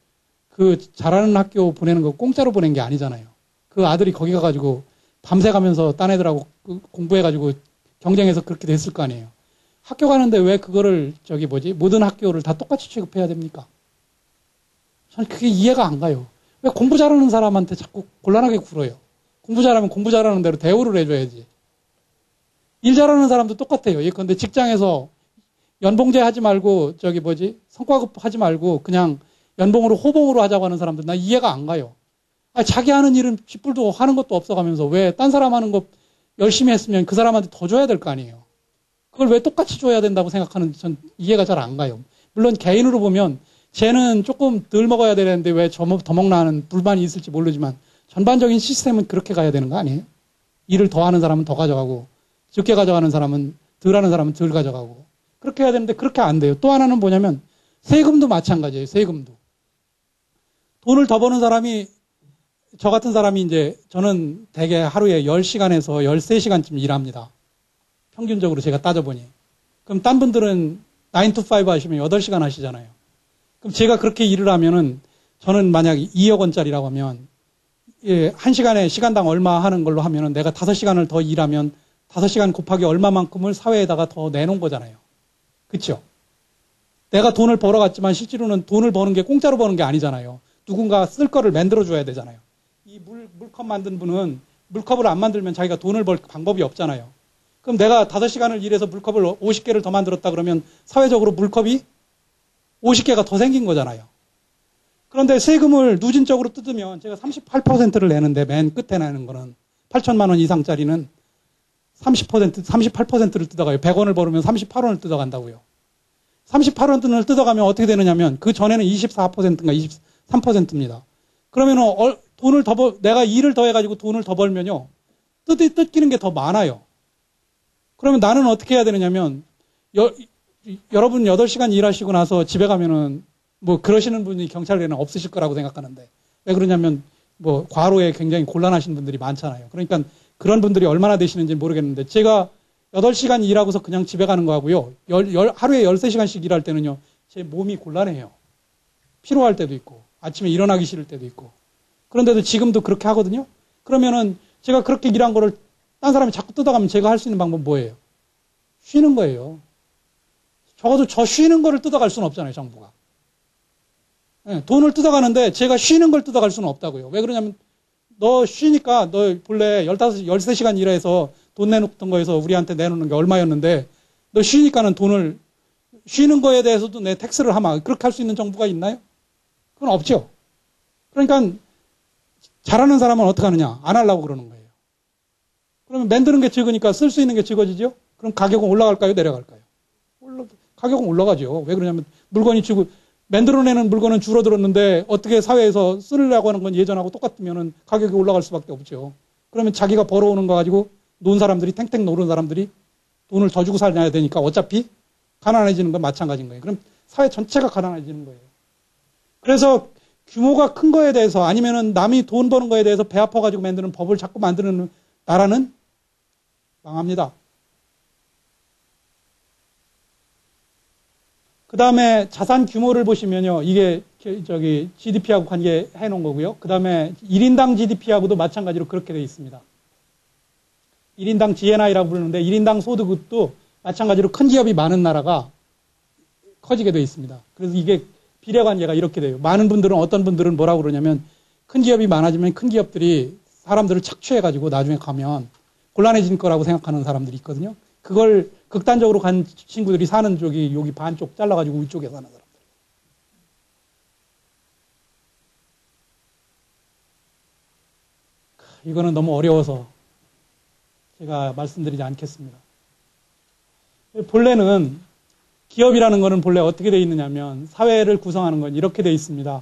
그 잘하는 학교 보내는 거 공짜로 보낸 게 아니잖아요. 그 아들이 거기 가가지고 밤새 가면서 딴 애들하고 공부해가지고 경쟁해서 그렇게 됐을 거 아니에요. 학교 가는데 왜 그거를 모든 학교를 다 똑같이 취급해야 됩니까? 저는 그게 이해가 안 가요. 왜 공부 잘하는 사람한테 자꾸 곤란하게 굴어요? 공부 잘하면 공부 잘하는 대로 대우를 해줘야지. 일 잘하는 사람도 똑같아요. 예컨대 직장에서 연봉제 하지 말고 성과급 하지 말고 그냥 연봉으로 호봉으로 하자고 하는 사람들 나 이해가 안 가요. 자기 하는 일은 쥐뿔도 하는 것도 없어가면서 왜 딴 사람 하는 거 열심히 했으면 그 사람한테 더 줘야 될 거 아니에요. 그걸 왜 똑같이 줘야 된다고 생각하는지 전 이해가 잘 안 가요. 물론 개인으로 보면 쟤는 조금 덜 먹어야 되는데 왜 더 먹나 하는 불만이 있을지 모르지만 전반적인 시스템은 그렇게 가야 되는 거 아니에요? 일을 더 하는 사람은 더 가져가고 적게 가져가는 사람은 덜 하는 사람은 덜 가져가고 그렇게 해야 되는데 그렇게 안 돼요. 또 하나는 뭐냐면 세금도 마찬가지예요. 세금도. 돈을 더 버는 사람이 저 같은 사람이 저는 대개 하루에 10시간에서 13시간쯤 일합니다. 평균적으로 제가 따져보니. 그럼 딴 분들은 9 to 5 하시면 8시간 하시잖아요. 그럼 제가 그렇게 일을 하면은 저는 만약 2억 원짜리라고 하면 1시간에 시간당 얼마 하는 걸로 하면은 내가 5시간을 더 일하면 5시간 곱하기 얼마만큼을 사회에다가 더 내놓은 거잖아요. 그렇죠? 내가 돈을 벌어갔지만 실제로는 돈을 버는 게 공짜로 버는 게 아니잖아요. 누군가 쓸 거를 만들어줘야 되잖아요. 이 물컵 만든 분은 물컵을 안 만들면 자기가 돈을 벌 방법이 없잖아요. 그럼 내가 5시간을 일해서 물컵을 50개를 더 만들었다 그러면 사회적으로 물컵이 50개가 더 생긴 거잖아요. 그런데 세금을 누진적으로 뜯으면 제가 38%를 내는데 맨 끝에 내는 거는 8천만 원 이상짜리는 38%를 뜯어가요. 100원을 벌으면 38원을 뜯어간다고요. 38원을 뜯어가면 어떻게 되느냐면 그 전에는 24%인가 23%입니다. 그러면은 내가 일을 더 해가지고 돈을 더 벌면요. 뜯기는 게 더 많아요. 그러면 나는 어떻게 해야 되느냐면 여러분 8시간 일하시고 나서 집에 가면은 뭐 그러시는 분이 경찰에는 없으실 거라고 생각하는데 왜 그러냐면 뭐 과로에 굉장히 곤란하신 분들이 많잖아요. 그러니까 그런 분들이 얼마나 되시는지 모르겠는데 제가 8시간 일하고서 그냥 집에 가는 거하고요. 하루에 13시간씩 일할 때는요. 제 몸이 곤란해요. 피로할 때도 있고 아침에 일어나기 싫을 때도 있고 그런데도 지금도 그렇게 하거든요. 그러면은 제가 그렇게 일한 거를 딴 사람이 자꾸 뜯어가면 제가 할 수 있는 방법은 뭐예요? 쉬는 거예요. 적어도 저 쉬는 거를 뜯어갈 수는 없잖아요, 정부가. 네, 돈을 뜯어가는데 제가 쉬는 걸 뜯어갈 수는 없다고요. 왜 그러냐면 너 쉬니까 너 본래 13시간 일해서 돈 내놓던 거에서 우리한테 내놓는 게 얼마였는데 너 쉬니까는 돈을 쉬는 거에 대해서도 내 텍스를 하면 그렇게 할 수 있는 정부가 있나요? 그건 없죠. 그러니까 잘하는 사람은 어떻게 하느냐? 안 하려고 그러는 거예요. 그러면 만드는 게 적으니까 쓸 수 있는 게 적어지죠? 그럼 가격은 올라갈까요? 내려갈까요? 가격은 올라가죠. 왜 그러냐면 물건이 만들어내는 물건은 줄어들었는데 어떻게 사회에서 쓰려고 하는 건 예전하고 똑같으면 가격이 올라갈 수밖에 없죠. 그러면 자기가 벌어오는 거 가지고 논 사람들이 탱탱 노는 사람들이 돈을 더 주고 살아야 되니까 어차피 가난해지는 건 마찬가지인 거예요. 그럼 사회 전체가 가난해지는 거예요. 그래서 규모가 큰 거에 대해서 아니면은 남이 돈 버는 거에 대해서 배 아파가지고 만드는 법을 자꾸 만드는 나라는 망합니다. 그 다음에 자산 규모를 보시면요. 이게 GDP하고 관계해 놓은 거고요. 그 다음에 1인당 GDP하고도 마찬가지로 그렇게 되어 있습니다. 1인당 GNI라고 부르는데 1인당 소득도 마찬가지로 큰 기업이 많은 나라가 커지게 되어 있습니다. 그래서 이게 비례관계가 이렇게 돼요. 많은 분들은 어떤 분들은 뭐라고 그러냐면 큰 기업이 많아지면 큰 기업들이 사람들을 착취해가지고 나중에 가면 곤란해질 거라고 생각하는 사람들이 있거든요. 그걸 극단적으로 간 친구들이 사는 쪽이 여기 반쪽 잘라가지고 위쪽에 사는 사람들. 이거는 너무 어려워서 제가 말씀드리지 않겠습니다. 본래는 기업이라는 거는 본래 어떻게 되어 있느냐면 사회를 구성하는 건 이렇게 되어 있습니다.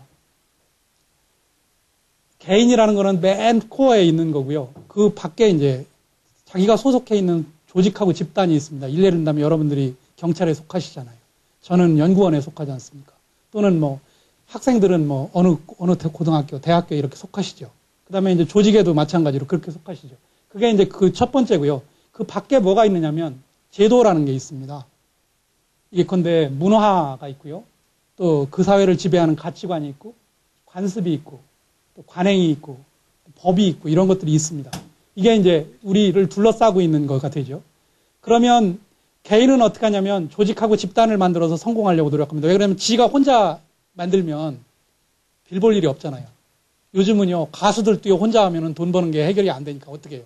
개인이라는 거는 맨 코어에 있는 거고요. 그 밖에 이제 자기가 소속해 있는 조직하고 집단이 있습니다. 예를 들면 여러분들이 경찰에 속하시잖아요. 저는 연구원에 속하지 않습니까? 또는 뭐 학생들은 뭐 어느 고등학교, 대학교 이렇게 속하시죠. 그 다음에 이제 조직에도 마찬가지로 그렇게 속하시죠. 그게 이제 그 첫 번째고요. 그 밖에 뭐가 있느냐면 제도라는 게 있습니다. 예컨대 문화가 있고요. 또 그 사회를 지배하는 가치관이 있고 관습이 있고 또 관행이 있고 법이 있고 이런 것들이 있습니다. 이게 이제 우리를 둘러싸고 있는 것 같아요. 그러면 개인은 어떻게 하냐면 조직하고 집단을 만들어서 성공하려고 노력합니다. 왜 그러냐면 지가 혼자 만들면 빌 볼 일이 없잖아요. 요즘은요 가수들 뛰어 혼자 하면은 돈 버는 게 해결이 안 되니까 어떻게 해요?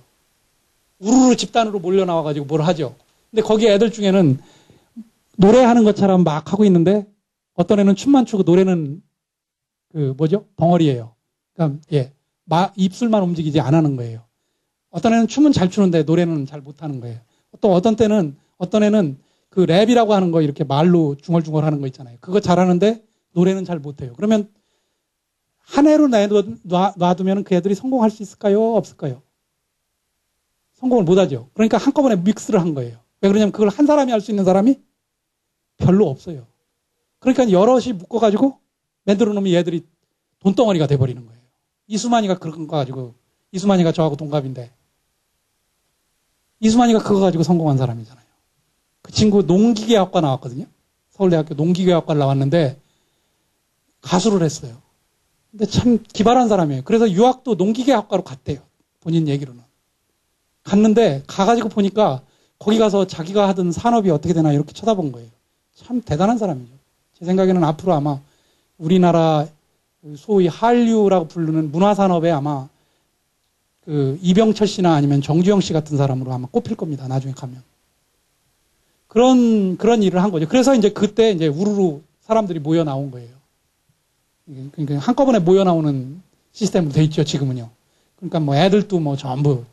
우르르 집단으로 몰려 나와가지고 뭘 하죠. 근데 거기 애들 중에는 노래하는 것처럼 막 하고 있는데 어떤 애는 춤만 추고 노래는 덩어리예요. 그러니까 입술만 움직이지 안 하는 거예요. 어떤 애는 춤은 잘 추는데 노래는 잘 못하는 거예요. 또 어떤 애는 그 랩이라고 하는 거 이렇게 말로 중얼중얼 하는 거 있잖아요. 그거 잘하는데 노래는 잘 못해요. 그러면 한 해로 놔두면 그 애들이 성공할 수 있을까요? 없을까요? 성공을 못하죠. 그러니까 한꺼번에 믹스를 한 거예요. 왜 그러냐면 그걸 한 사람이 할 수 있는 사람이 별로 없어요. 그러니까 여럿이 묶어가지고 만들어 놓으면 얘들이 돈덩어리가 돼버리는 거예요. 이수만이가 그런 거 가지고 이수만이가 저하고 동갑인데 이수만이가 그거 가지고 성공한 사람이잖아요. 그 친구 농기계학과 나왔거든요. 서울대학교 농기계학과를 나왔는데 가수를 했어요. 근데 참 기발한 사람이에요. 그래서 유학도 농기계학과로 갔대요. 본인 얘기로는. 갔는데 가가지고 보니까 거기 가서 자기가 하던 산업이 어떻게 되나 이렇게 쳐다본 거예요. 참 대단한 사람이죠. 제 생각에는 앞으로 아마 우리나라 소위 한류라고 부르는 문화산업에 아마 그 이병철 씨나 아니면 정주영 씨 같은 사람으로 아마 꼽힐 겁니다. 나중에 가면. 그런 일을 한 거죠. 그래서 이제 그때 이제 우르르 사람들이 모여 나온 거예요. 그러니까 한꺼번에 모여 나오는 시스템으로 돼 있죠, 지금은요. 그러니까 뭐 애들도 뭐 전부.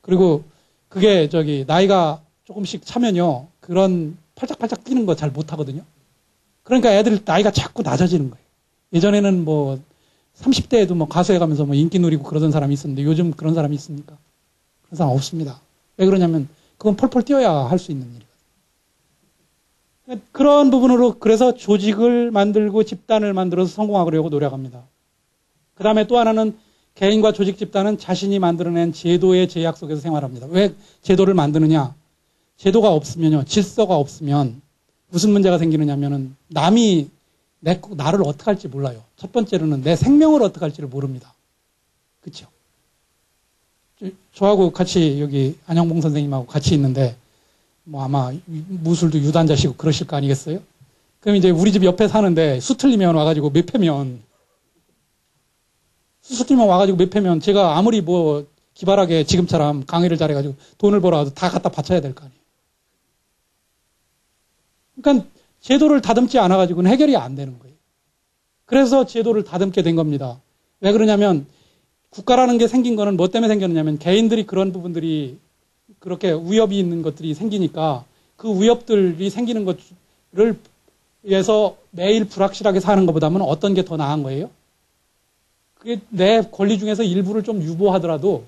그리고 그게 나이가 조금씩 차면요. 그런 팔짝팔짝 뛰는 거 잘 못하거든요. 그러니까 애들 나이가 자꾸 낮아지는 거예요. 예전에는 뭐 30대에도 뭐 가수해 가면서 뭐 인기 누리고 그러던 사람이 있었는데 요즘 그런 사람이 있습니까? 그런 사람 없습니다. 왜 그러냐면 그건 펄펄 뛰어야 할 수 있는 일이거든요. 그런 부분으로 그래서 조직을 만들고 집단을 만들어서 성공하려고 노력합니다. 그 다음에 또 하나는 개인과 조직 집단은 자신이 만들어낸 제도의 제약 속에서 생활합니다. 왜 제도를 만드느냐? 제도가 없으면요, 질서가 없으면 무슨 문제가 생기느냐면은 남이 나를 어떻게 할지 몰라요. 첫 번째로는 내 생명을 어떻게 할지를 모릅니다. 그렇죠? 저하고 같이 여기 안영봉 선생님하고 같이 있는데 뭐 아마 무술도 유단자시고 그러실 거 아니겠어요? 그럼 이제 우리 집 옆에 사는데 수 틀리면 와가지고 몇 패면 수 틀리면 와가지고 몇 패면 제가 아무리 뭐 기발하게 지금처럼 강의를 잘해가지고 돈을 벌어와도 다 갖다 바쳐야 될 거 아니에요. 그러니까 제도를 다듬지 않아가지고는 해결이 안 되는 거예요. 그래서 제도를 다듬게 된 겁니다. 왜 그러냐면 국가라는 게 생긴 거는 뭐 때문에 생겼느냐면 개인들이 그런 부분들이 그렇게 위협이 있는 것들이 생기니까 그 위협들이 생기는 것을 위해서 매일 불확실하게 사는 것보다는 어떤 게 더 나은 거예요? 그게 내 권리 중에서 일부를 좀 유보하더라도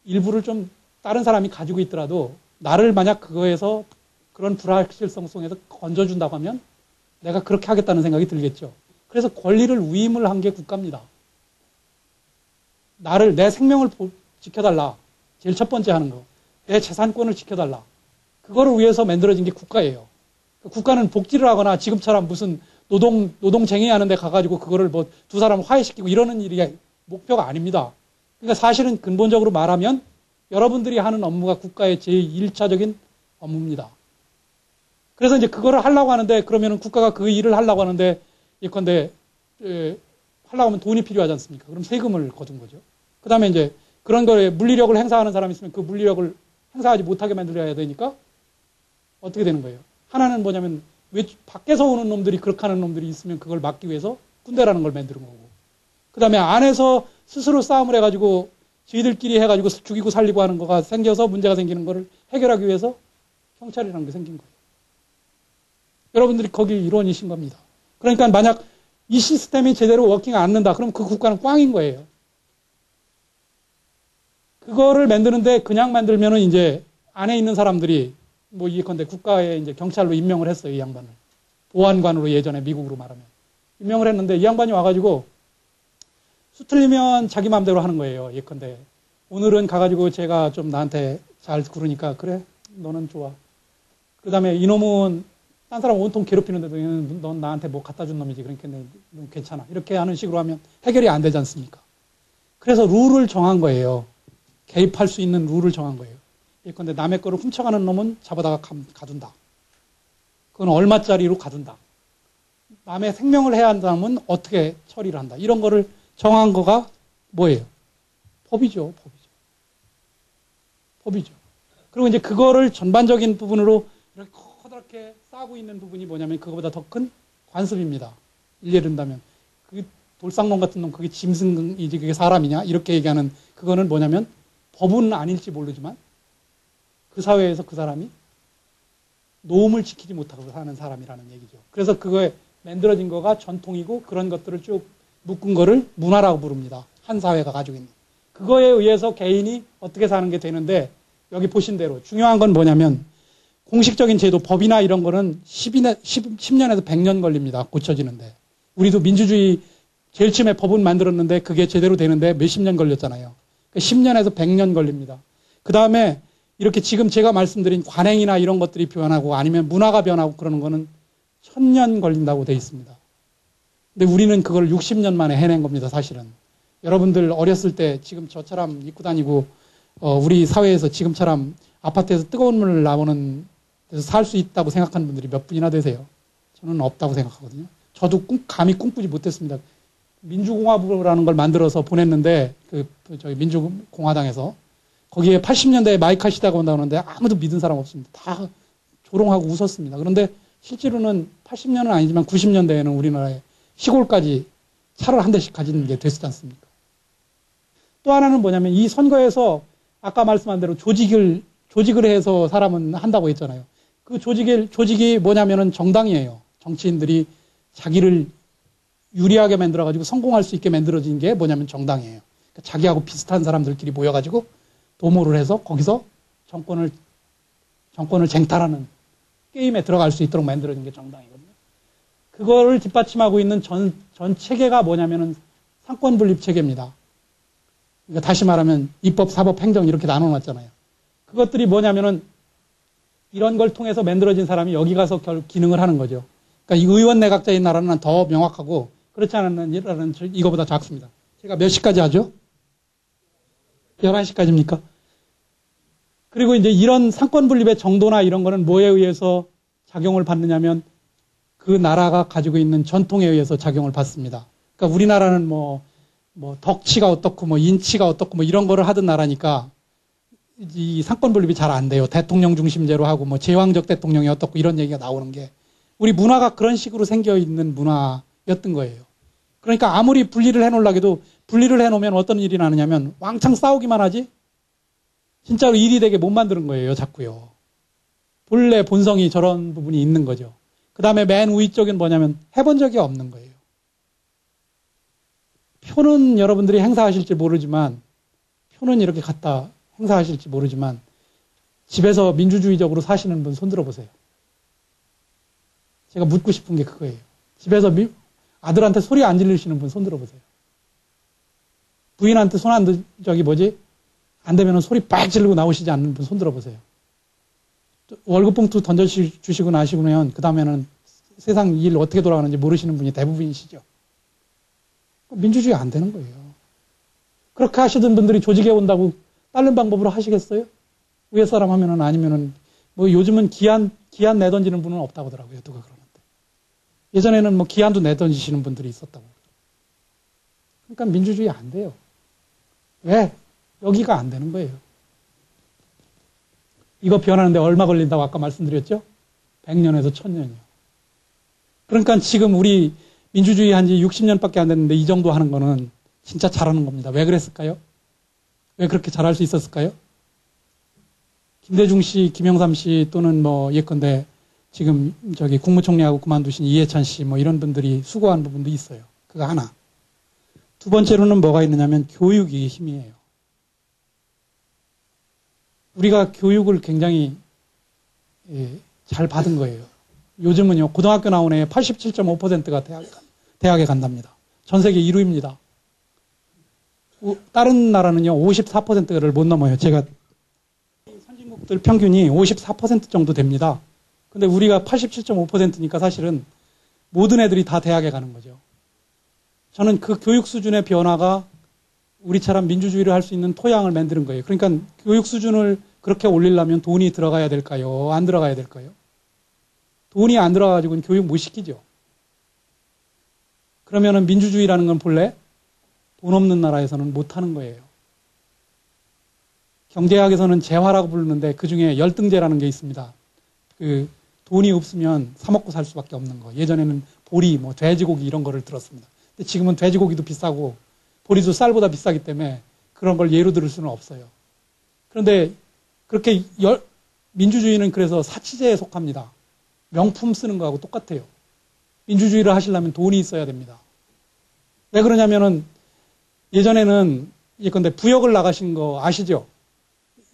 일부를 좀 다른 사람이 가지고 있더라도 나를 만약 그거에서 그런 불확실성 속에서 건져준다고 하면 내가 그렇게 하겠다는 생각이 들겠죠. 그래서 권리를 위임을 한 게 국가입니다. 내 생명을 지켜달라. 제일 첫 번째 하는 거. 내 재산권을 지켜달라. 그거를 위해서 만들어진 게 국가예요. 국가는 복지를 하거나 지금처럼 무슨 노동쟁이 하는데 가가지고 그거를 뭐 두 사람을 화해시키고 이러는 일이 목표가 아닙니다. 그러니까 사실은 근본적으로 말하면 여러분들이 하는 업무가 국가의 제1차적인 업무입니다. 그래서 이제 그거를 하려고 하는데 그러면은 국가가 그 일을 하려고 하는데 예컨대 하려고 하면 돈이 필요하지 않습니까? 그럼 세금을 거둔 거죠. 그 다음에 이제 그런 거에 물리력을 행사하는 사람이 있으면 그 물리력을 행사하지 못하게 만들어야 되니까 어떻게 되는 거예요? 하나는 뭐냐면 왜 밖에서 오는 놈들이 그렇게 하는 놈들이 있으면 그걸 막기 위해서 군대라는 걸 만드는 거고 그 다음에 안에서 스스로 싸움을 해가지고 저희들끼리 해가지고 죽이고 살리고 하는 거가 생겨서 문제가 생기는 거를 해결하기 위해서 경찰이라는 게 생긴 거예요. 여러분들이 거기 일원이신 겁니다. 그러니까 만약 이 시스템이 제대로 워킹 않는다. 그럼 그 국가는 꽝인 거예요. 그거를 만드는데 그냥 만들면은 이제 안에 있는 사람들이 뭐 예컨대 국가에 이제 경찰로 임명을 했어요. 이 양반을. 보안관으로 예전에 미국으로 말하면. 임명을 했는데 이 양반이 와가지고 수틀리면 자기 마음대로 하는 거예요. 예컨대. 오늘은 가가지고 제가 좀 나한테 잘 구르니까 그래 너는 좋아. 그 다음에 이놈은 딴 사람 온통 괴롭히는데도 넌 나한테 뭐 갖다 준 놈이지. 그러니까 넌 괜찮아. 이렇게 하는 식으로 하면 해결이 안 되지 않습니까? 그래서 룰을 정한 거예요. 개입할 수 있는 룰을 정한 거예요. 예컨대 남의 거를 훔쳐가는 놈은 잡아다가 가둔다. 그건 얼마짜리로 가둔다. 남의 생명을 해야 한다면 어떻게 처리를 한다. 이런 거를 정한 거가 뭐예요? 법이죠. 법이죠. 그리고 이제 그거를 전반적인 부분으로 이렇게 커다랗게 싸고 있는 부분이 뭐냐면 그거보다 더 큰 관습입니다. 예를 든다면 그 돌상놈 같은 놈 그게 짐승이지 그게 사람이냐 이렇게 얘기하는 그거는 뭐냐면 법은 아닐지 모르지만 그 사회에서 그 사람이 노음을 지키지 못하고 사는 사람이라는 얘기죠. 그래서 그거에 만들어진 거가 전통이고 그런 것들을 쭉 묶은 거를 문화라고 부릅니다. 한 사회가 가지고 있는. 그거에 의해서 개인이 어떻게 사는 게 되는데 여기 보신 대로 중요한 건 뭐냐면 공식적인 제도, 법이나 이런 거는 10년에서 100년 걸립니다. 고쳐지는데. 우리도 민주주의 제일 처음에 법은 만들었는데 그게 제대로 되는데 몇십 년 걸렸잖아요. 10년에서 100년 걸립니다. 그 다음에 이렇게 지금 제가 말씀드린 관행이나 이런 것들이 변하고 아니면 문화가 변하고 그러는 거는 1000년 걸린다고 돼 있습니다. 근데 우리는 그걸 60년 만에 해낸 겁니다, 사실은. 여러분들 어렸을 때 지금 저처럼 입고 다니고, 우리 사회에서 지금처럼 아파트에서 뜨거운 물 나오는 데서 살 수 있다고 생각하는 분들이 몇 분이나 되세요? 저는 없다고 생각하거든요. 저도 감히 꿈꾸지 못했습니다. 민주공화국이라는 걸 만들어서 보냈는데, 저희 민주공화당에서. 거기에 80년대에 마이카 시대가 온다고 하는데 아무도 믿은 사람 없습니다. 다 조롱하고 웃었습니다. 그런데 실제로는 80년은 아니지만 90년대에는 우리나라에 시골까지 차를 한 대씩 가지는 게 됐지 않습니까? 또 하나는 뭐냐면 이 선거에서 아까 말씀한 대로 조직을 해서 사람은 한다고 했잖아요. 그 조직이 뭐냐면은 정당이에요. 정치인들이 자기를 유리하게 만들어가지고 성공할 수 있게 만들어진 게 뭐냐면 정당이에요. 그러니까 자기하고 비슷한 사람들끼리 모여가지고 도모를 해서 거기서 정권을 쟁탈하는 게임에 들어갈 수 있도록 만들어진 게 정당이거든요. 그거를 뒷받침하고 있는 전 체계가 뭐냐면은 상권 분립 체계입니다. 그러니까 다시 말하면 입법, 사법, 행정 이렇게 나눠놨잖아요. 그것들이 뭐냐면은 이런 걸 통해서 만들어진 사람이 여기 가서 기능을 하는 거죠. 그러니까 이 의원 내각제인 나라는 더 명확하고 그렇지 않은 나라는 이거보다 작습니다. 제가 몇 시까지 하죠? 11시까지입니까? 그리고 이제 이런 상권 분립의 정도나 이런 거는 뭐에 의해서 작용을 받느냐면 그 나라가 가지고 있는 전통에 의해서 작용을 받습니다. 그러니까 우리나라는 뭐 덕치가 어떻고 뭐 인치가 어떻고 뭐 이런 거를 하던 나라니까 이 상권 분립이 잘 안 돼요. 대통령 중심제로 하고 뭐 제왕적 대통령이 어떻고 이런 얘기가 나오는 게 우리 문화가 그런 식으로 생겨 있는 문화였던 거예요. 그러니까 아무리 분리를 해놓으려고 해도 분리를 해놓으면 어떤 일이 나느냐면 왕창 싸우기만 하지 진짜로 일이 되게 못 만드는 거예요, 자꾸요. 본래 본성이 저런 부분이 있는 거죠. 그 다음에 맨 위 쪽은 뭐냐면 해본 적이 없는 거예요. 표는 여러분들이 행사하실지 모르지만, 표는 이렇게 갖다 행사하실지 모르지만, 집에서 민주주의적으로 사시는 분 손들어 보세요. 제가 묻고 싶은 게 그거예요. 집에서 아들한테 소리 안 지르시는 분 손들어 보세요. 부인한테 손 안, 안 되면 소리 빡 지르고 나오시지 않는 분 손들어 보세요. 월급 봉투 던져주시고 나시면, 그 다음에는 세상 일 어떻게 돌아가는지 모르시는 분이 대부분이시죠. 민주주의 안 되는 거예요. 그렇게 하시던 분들이 조직에 온다고 다른 방법으로 하시겠어요? 위에 사람 하면은 아니면은, 뭐 요즘은 기한 내던지는 분은 없다고 하더라고요. 누가 그러는데. 예전에는 뭐 기한도 내던지시는 분들이 있었다고. 그러니까 민주주의 안 돼요. 왜? 여기가 안 되는 거예요. 이거 변하는데 얼마 걸린다고 아까 말씀드렸죠? 100년에서 1000년이요. 그러니까 지금 우리 민주주의 한 지 60년밖에 안 됐는데 이 정도 하는 거는 진짜 잘하는 겁니다. 왜 그랬을까요? 왜 그렇게 잘할 수 있었을까요? 김대중 씨, 김영삼 씨 또는 뭐 예컨대 지금 국무총리하고 그만두신 이해찬 씨 뭐 이런 분들이 수고한 부분도 있어요. 그거 하나. 두 번째로는 뭐가 있느냐면 교육이 힘이에요. 우리가 교육을 굉장히 잘 받은 거예요. 요즘은요, 고등학교 나온 애 87.5%가 대학에 간답니다. 전 세계 1위입니다. 다른 나라는요, 54%를 못 넘어요. 제가 선진국들 평균이 54% 정도 됩니다. 근데 우리가 87.5%니까 사실은 모든 애들이 다 대학에 가는 거죠. 저는 그 교육 수준의 변화가 우리처럼 민주주의를 할 수 있는 토양을 만드는 거예요. 그러니까 교육 수준을 그렇게 올리려면 돈이 들어가야 될까요? 안 들어가야 될까요? 돈이 안 들어가가지고는 교육 못 시키죠. 그러면은 민주주의라는 건 본래 돈 없는 나라에서는 못 하는 거예요. 경제학에서는 재화라고 부르는데 그 중에 열등제라는 게 있습니다. 돈이 없으면 사 먹고 살 수밖에 없는 거. 예전에는 보리, 뭐 돼지고기 이런 거를 들었습니다. 근데 지금은 돼지고기도 비싸고 보리도 쌀보다 비싸기 때문에 그런 걸 예로 들을 수는 없어요. 그런데 그렇게 민주주의는 그래서 사치제에 속합니다. 명품 쓰는 거하고 똑같아요. 민주주의를 하시려면 돈이 있어야 됩니다. 왜 그러냐면은 예전에는 예컨대 부역을 나가신 거 아시죠?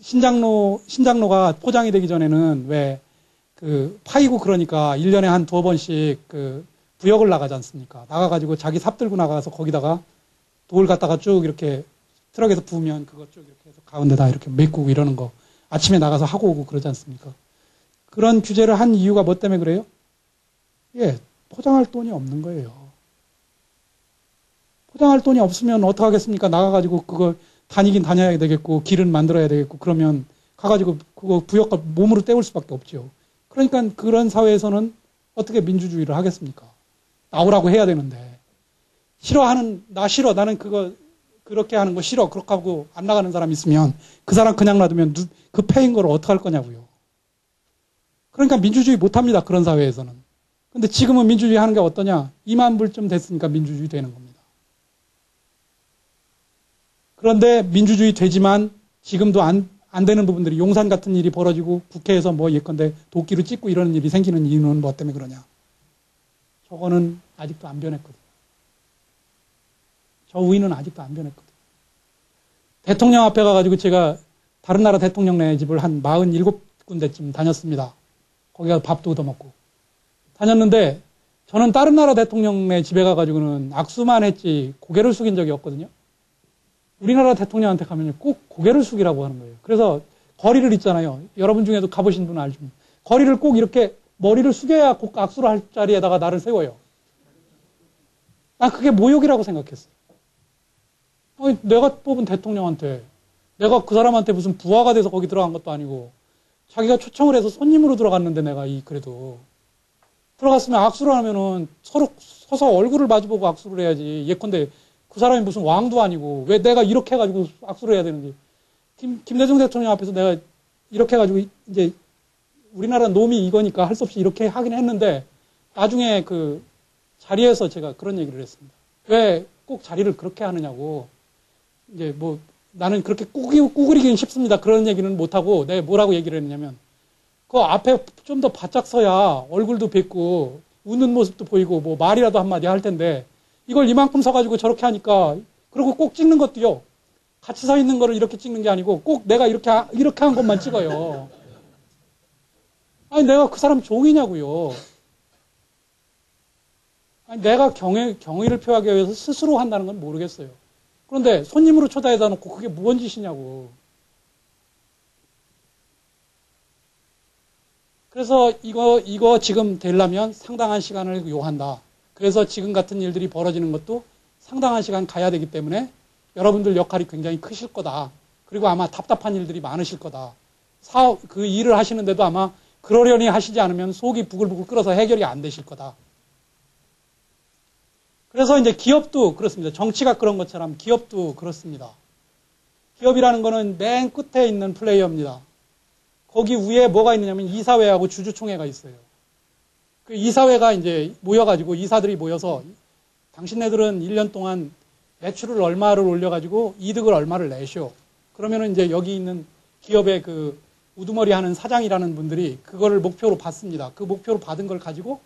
신장로가 포장이 되기 전에는 왜 파이고 그러니까 1년에 한 2번씩 부역을 나가지 않습니까? 나가가지고 자기 삽 들고 나가서 거기다가 돌 갖다가 쭉 이렇게 트럭에서 부으면 그거 쭉 이렇게 해서 가운데다 이렇게 메꾸고 이러는 거 아침에 나가서 하고 오고 그러지 않습니까? 그런 규제를 한 이유가 뭐 때문에 그래요? 예, 포장할 돈이 없는 거예요. 포장할 돈이 없으면 어떡하겠습니까? 나가가지고 그거 다니긴 다녀야 되겠고 길은 만들어야 되겠고 그러면 가가지고 그거 부역과 몸으로 때울 수밖에 없죠. 그러니까 그런 사회에서는 어떻게 민주주의를 하겠습니까? 나오라고 해야 되는데 나 싫어 나는 그거 그렇게 하는 거 싫어 그렇게 하고 안 나가는 사람 있으면 그 사람 그냥 놔두면 그 패인 걸 어떡할 거냐고요. 그러니까 민주주의 못합니다. 그런 사회에서는. 근데 지금은 민주주의 하는 게 어떠냐? 2만 불쯤 됐으니까 민주주의 되는 겁니다. 그런데 민주주의 되지만 지금도 안 되는 부분들이 용산 같은 일이 벌어지고 국회에서 뭐 예컨대 도끼로 찍고 이러는 일이 생기는 이유는 뭐 때문에 그러냐? 저거는 아직도 안 변했거든요. 저 우위는 아직도 안 변했거든요. 대통령 앞에 가가지고 제가 다른 나라 대통령네 집을 한 47군데쯤 다녔습니다. 거기 가서 밥도 얻어먹고. 다녔는데 저는 다른 나라 대통령네 집에 가가지고는 악수만 했지 고개를 숙인 적이 없거든요. 우리나라 대통령한테 가면 꼭 고개를 숙이라고 하는 거예요. 그래서 거리를 있잖아요. 여러분 중에도 가보신 분은 알지만 거리를 꼭 이렇게 머리를 숙여야 꼭 악수를 할 자리에다가 나를 세워요. 난 그게 모욕이라고 생각했어요. 내가 뽑은 대통령한테 내가 그 사람한테 무슨 부하가 돼서 거기 들어간 것도 아니고 자기가 초청을 해서 손님으로 들어갔는데 내가 그래도 들어갔으면 악수를 하면은 서로 서서 얼굴을 마주보고 악수를 해야지. 예컨대 그 사람이 무슨 왕도 아니고 왜 내가 이렇게 해가지고 악수를 해야 되는지. 김대중 대통령 앞에서 내가 이렇게 해가지고 이제 우리나라 놈이 이거니까 할 수 없이 이렇게 하긴 했는데 나중에 그 자리에서 제가 그런 얘기를 했습니다. 왜 꼭 자리를 그렇게 하느냐고. 이제 뭐 나는 그렇게 꾸그리긴 쉽습니다. 그런 얘기는 못하고 내가 뭐라고 얘기를 했냐면 그 앞에 좀 더 바짝 서야 얼굴도 뵙고 웃는 모습도 보이고 뭐 말이라도 한마디 할 텐데 이걸 이만큼 서가지고 저렇게 하니까 그리고 꼭 찍는 것도요. 같이 서 있는 거를 이렇게 찍는 게 아니고 꼭 내가 이렇게 한 것만 찍어요. 아니 내가 그 사람 종이냐고요. 아니, 내가 경의를 표하기 위해서 스스로 한다는 건 모르겠어요. 그런데 손님으로 초대해다 놓고 그게 무언 짓이냐고. 그래서 이거 지금 되려면 상당한 시간을 요한다. 그래서 지금 같은 일들이 벌어지는 것도 상당한 시간 가야 되기 때문에 여러분들 역할이 굉장히 크실 거다. 그리고 아마 답답한 일들이 많으실 거다. 그 일을 하시는데도 아마 그러려니 하시지 않으면 속이 부글부글 끓어서 해결이 안 되실 거다. 그래서 이제 기업도 그렇습니다. 정치가 그런 것처럼 기업도 그렇습니다. 기업이라는 거는 맨 끝에 있는 플레이어입니다. 거기 위에 뭐가 있느냐면 이사회하고 주주총회가 있어요. 그 이사회가 이제 모여가지고 이사들이 모여서 당신네들은 1년 동안 매출을 얼마를 올려가지고 이득을 얼마를 내쇼. 그러면은 이제 여기 있는 기업의 그 우두머리 하는 사장이라는 분들이 그거를 목표로 받습니다. 그 목표로 받은 걸 가지고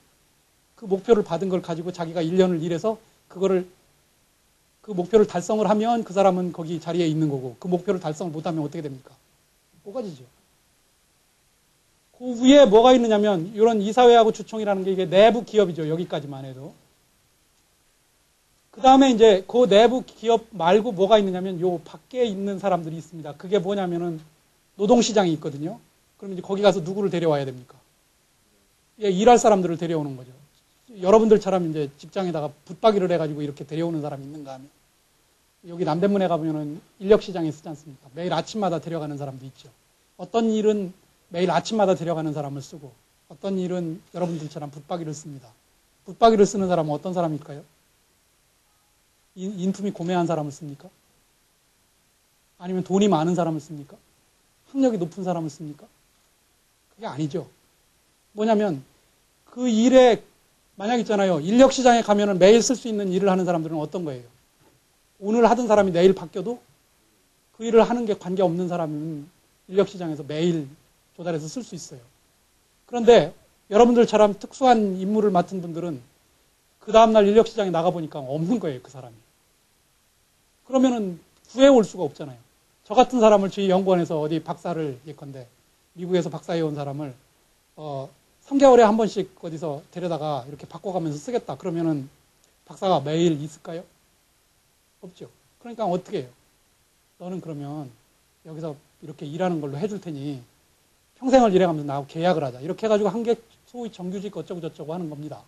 자기가 1년을 일해서 그 목표를 달성을 하면 그 사람은 거기 자리에 있는 거고 그 목표를 달성을 못하면 어떻게 됩니까? 뽀가지죠. 그 위에 뭐가 있느냐면 이런 이사회하고 주총이라는 게 이게 내부 기업이죠. 여기까지만 해도. 그 다음에 이제 그 내부 기업 말고 뭐가 있느냐면 요 밖에 있는 사람들이 있습니다. 그게 뭐냐면은 노동시장이 있거든요. 그럼 이제 거기 가서 누구를 데려와야 됩니까? 예, 일할 사람들을 데려오는 거죠. 여러분들처럼 이제 직장에다가 붙박이를 해가지고 이렇게 데려오는 사람이 있는가 하면 여기 남대문에 가보면은 인력시장에 쓰지 않습니까? 매일 아침마다 데려가는 사람도 있죠. 어떤 일은 매일 아침마다 데려가는 사람을 쓰고 어떤 일은 여러분들처럼 붙박이를 씁니다. 붙박이를 쓰는 사람은 어떤 사람일까요? 인품이 고매한 사람을 씁니까? 아니면 돈이 많은 사람을 씁니까? 학력이 높은 사람을 씁니까? 그게 아니죠. 뭐냐면 그 일에 만약 있잖아요. 인력시장에 가면은 매일 쓸 수 있는 일을 하는 사람들은 어떤 거예요? 오늘 하던 사람이 내일 바뀌어도 그 일을 하는 게 관계없는 사람은 인력시장에서 매일 조달해서 쓸 수 있어요. 그런데 여러분들처럼 특수한 임무를 맡은 분들은 그 다음날 인력시장에 나가보니까 없는 거예요, 그 사람이. 그러면은 구해올 수가 없잖아요. 저 같은 사람을 저희 연구원에서 어디 박사를 예컨대 미국에서 박사해 온 사람을 3개월에 한 번씩 어디서 데려다가 이렇게 바꿔가면서 쓰겠다. 그러면은 박사가 매일 있을까요? 없죠. 그러니까 어떻게 해요? 너는 그러면 여기서 이렇게 일하는 걸로 해줄 테니 평생을 일해가면서 나하고 계약을 하자. 이렇게 해가지고 한 게 소위 정규직 어쩌고저쩌고 하는 겁니다.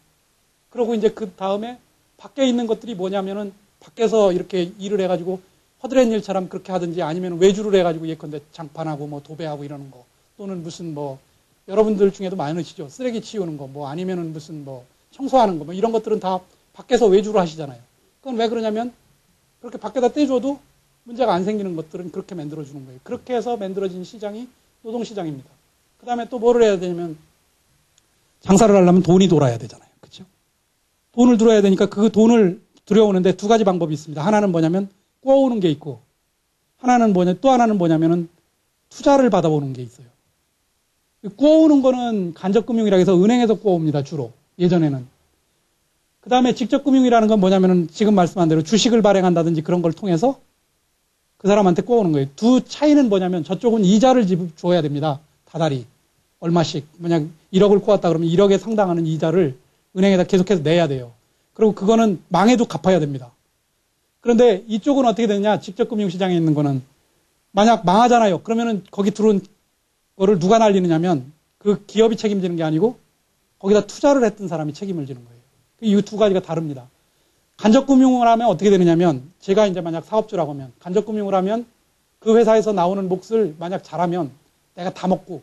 그리고 이제 그 다음에 밖에 있는 것들이 뭐냐면은 밖에서 이렇게 일을 해가지고 허드렛 일처럼 그렇게 하든지 아니면 외주를 해가지고 예컨대 장판하고 뭐 도배하고 이러는 거 또는 무슨 뭐 여러분들 중에도 많으시죠. 쓰레기 치우는 거 뭐 아니면은 무슨 뭐 청소하는 거 뭐 이런 것들은 다 밖에서 외주로 하시잖아요. 그건 왜 그러냐면 그렇게 밖에다 떼줘도 문제가 안 생기는 것들은 그렇게 만들어주는 거예요. 그렇게 해서 만들어진 시장이 노동시장입니다. 그 다음에 또 뭐를 해야 되냐면 장사를 하려면 돈이 돌아야 되잖아요. 그렇죠? 돈을 들어야 되니까 그 돈을 들여오는데 두 가지 방법이 있습니다. 하나는 뭐냐면 꼬아오는 게 있고 또 하나는 뭐냐면은 투자를 받아오는 게 있어요. 꼬아오는 거는 간접금융이라고 해서 은행에서 꼬아옵니다. 주로. 예전에는. 그 다음에 직접금융이라는 건 뭐냐면은 지금 말씀한 대로 주식을 발행한다든지 그런 걸 통해서 그 사람한테 꼬아오는 거예요. 두 차이는 뭐냐면 저쪽은 이자를 줘야 됩니다. 다달이. 얼마씩. 만약 1억을 꼬았다 그러면 1억에 상당하는 이자를 은행에다 계속해서 내야 돼요. 그리고 그거는 망해도 갚아야 됩니다. 그런데 이쪽은 어떻게 되느냐? 직접금융시장에 있는 거는 만약 망하잖아요. 그러면은 거기 들어온 거를 누가 날리느냐면 그 기업이 책임지는 게 아니고 거기다 투자를 했던 사람이 책임을 지는 거예요. 이 두 가지가 다릅니다. 간접금융을 하면 어떻게 되느냐면 제가 이제 만약 사업주라고 하면 간접금융을 하면 그 회사에서 나오는 몫을 만약 잘하면 내가 다 먹고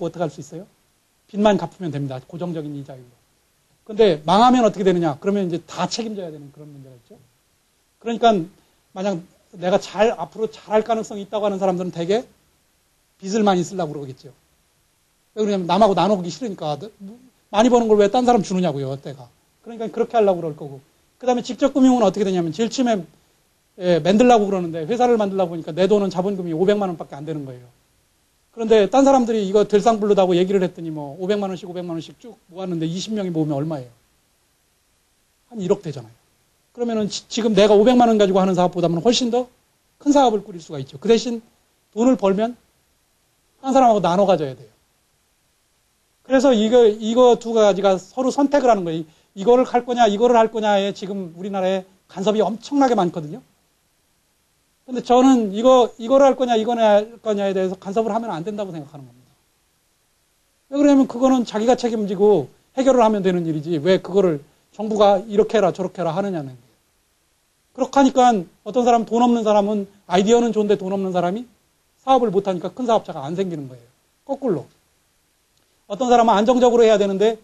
어떻게 할 수 있어요? 빚만 갚으면 됩니다. 고정적인 이자율로. 근데 망하면 어떻게 되느냐? 그러면 이제 다 책임져야 되는 그런 문제가 있죠. 그러니까 만약 내가 앞으로 잘할 가능성이 있다고 하는 사람들은 대개 빚을 많이 쓰려고 그러겠죠. 왜 그러냐면 남하고 나누기 싫으니까 많이 버는 걸 왜 딴 사람 주느냐고요, 때가. 그러니까 그렇게 하려고 그럴 거고. 그 다음에 직접금융은 어떻게 되냐면 제일 처음에 만들려고 그러는데 회사를 만들려고 보니까 내 돈은 자본금이 500만 원밖에 안 되는 거예요. 그런데 딴 사람들이 이거 될상불르다고 얘기를 했더니 뭐 500만 원씩 쭉 모았는데 20명이 모으면 얼마예요? 한 1억 되잖아요. 그러면은 지금 내가 500만 원 가지고 하는 사업보다는 훨씬 더 큰 사업을 꾸릴 수가 있죠. 그 대신 돈을 벌면 한 사람하고 나눠 가져야 돼요. 그래서 이거 두 가지가 서로 선택을 하는 거예요. 이거를 할 거냐, 이거를 할 거냐에 지금 우리나라에 간섭이 엄청나게 많거든요. 근데 저는 이거를 할 거냐, 이거를 할 거냐에 대해서 간섭을 하면 안 된다고 생각하는 겁니다. 왜 그러냐면 그거는 자기가 책임지고 해결을 하면 되는 일이지 왜 그거를 정부가 이렇게 해라 저렇게 해라 하느냐는 거예요. 그렇게 하니까 어떤 사람 돈 없는 사람은 아이디어는 좋은데 돈 없는 사람이 사업을 못하니까 큰 사업자가 안 생기는 거예요. 거꾸로. 어떤 사람은 안정적으로 해야 되는데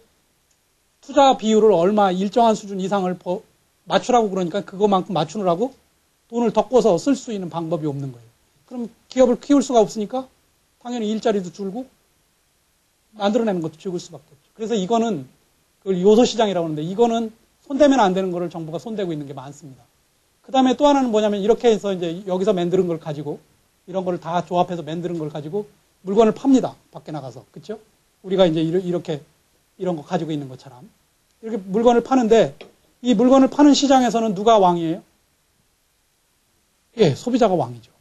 투자 비율을 얼마 일정한 수준 이상을 맞추라고 그러니까 그거만큼 맞추느라고 돈을 더 꿔서 쓸 수 있는 방법이 없는 거예요. 그럼 기업을 키울 수가 없으니까 당연히 일자리도 줄고 만들어내는 것도 적을 수밖에 없죠. 그래서 이거는 그걸 요소시장이라고 하는데 이거는 손대면 안 되는 거를 정부가 손대고 있는 게 많습니다. 그 다음에 또 하나는 뭐냐면 이렇게 해서 이제 여기서 만드는 걸 가지고 이런 걸 다 조합해서 만드는 걸 가지고 물건을 팝니다. 밖에 나가서. 그렇죠? 우리가 이제 이렇게 이런 거 가지고 있는 것처럼 이렇게 물건을 파는데 이 물건을 파는 시장에서는 누가 왕이에요? 예, 소비자가 왕이죠.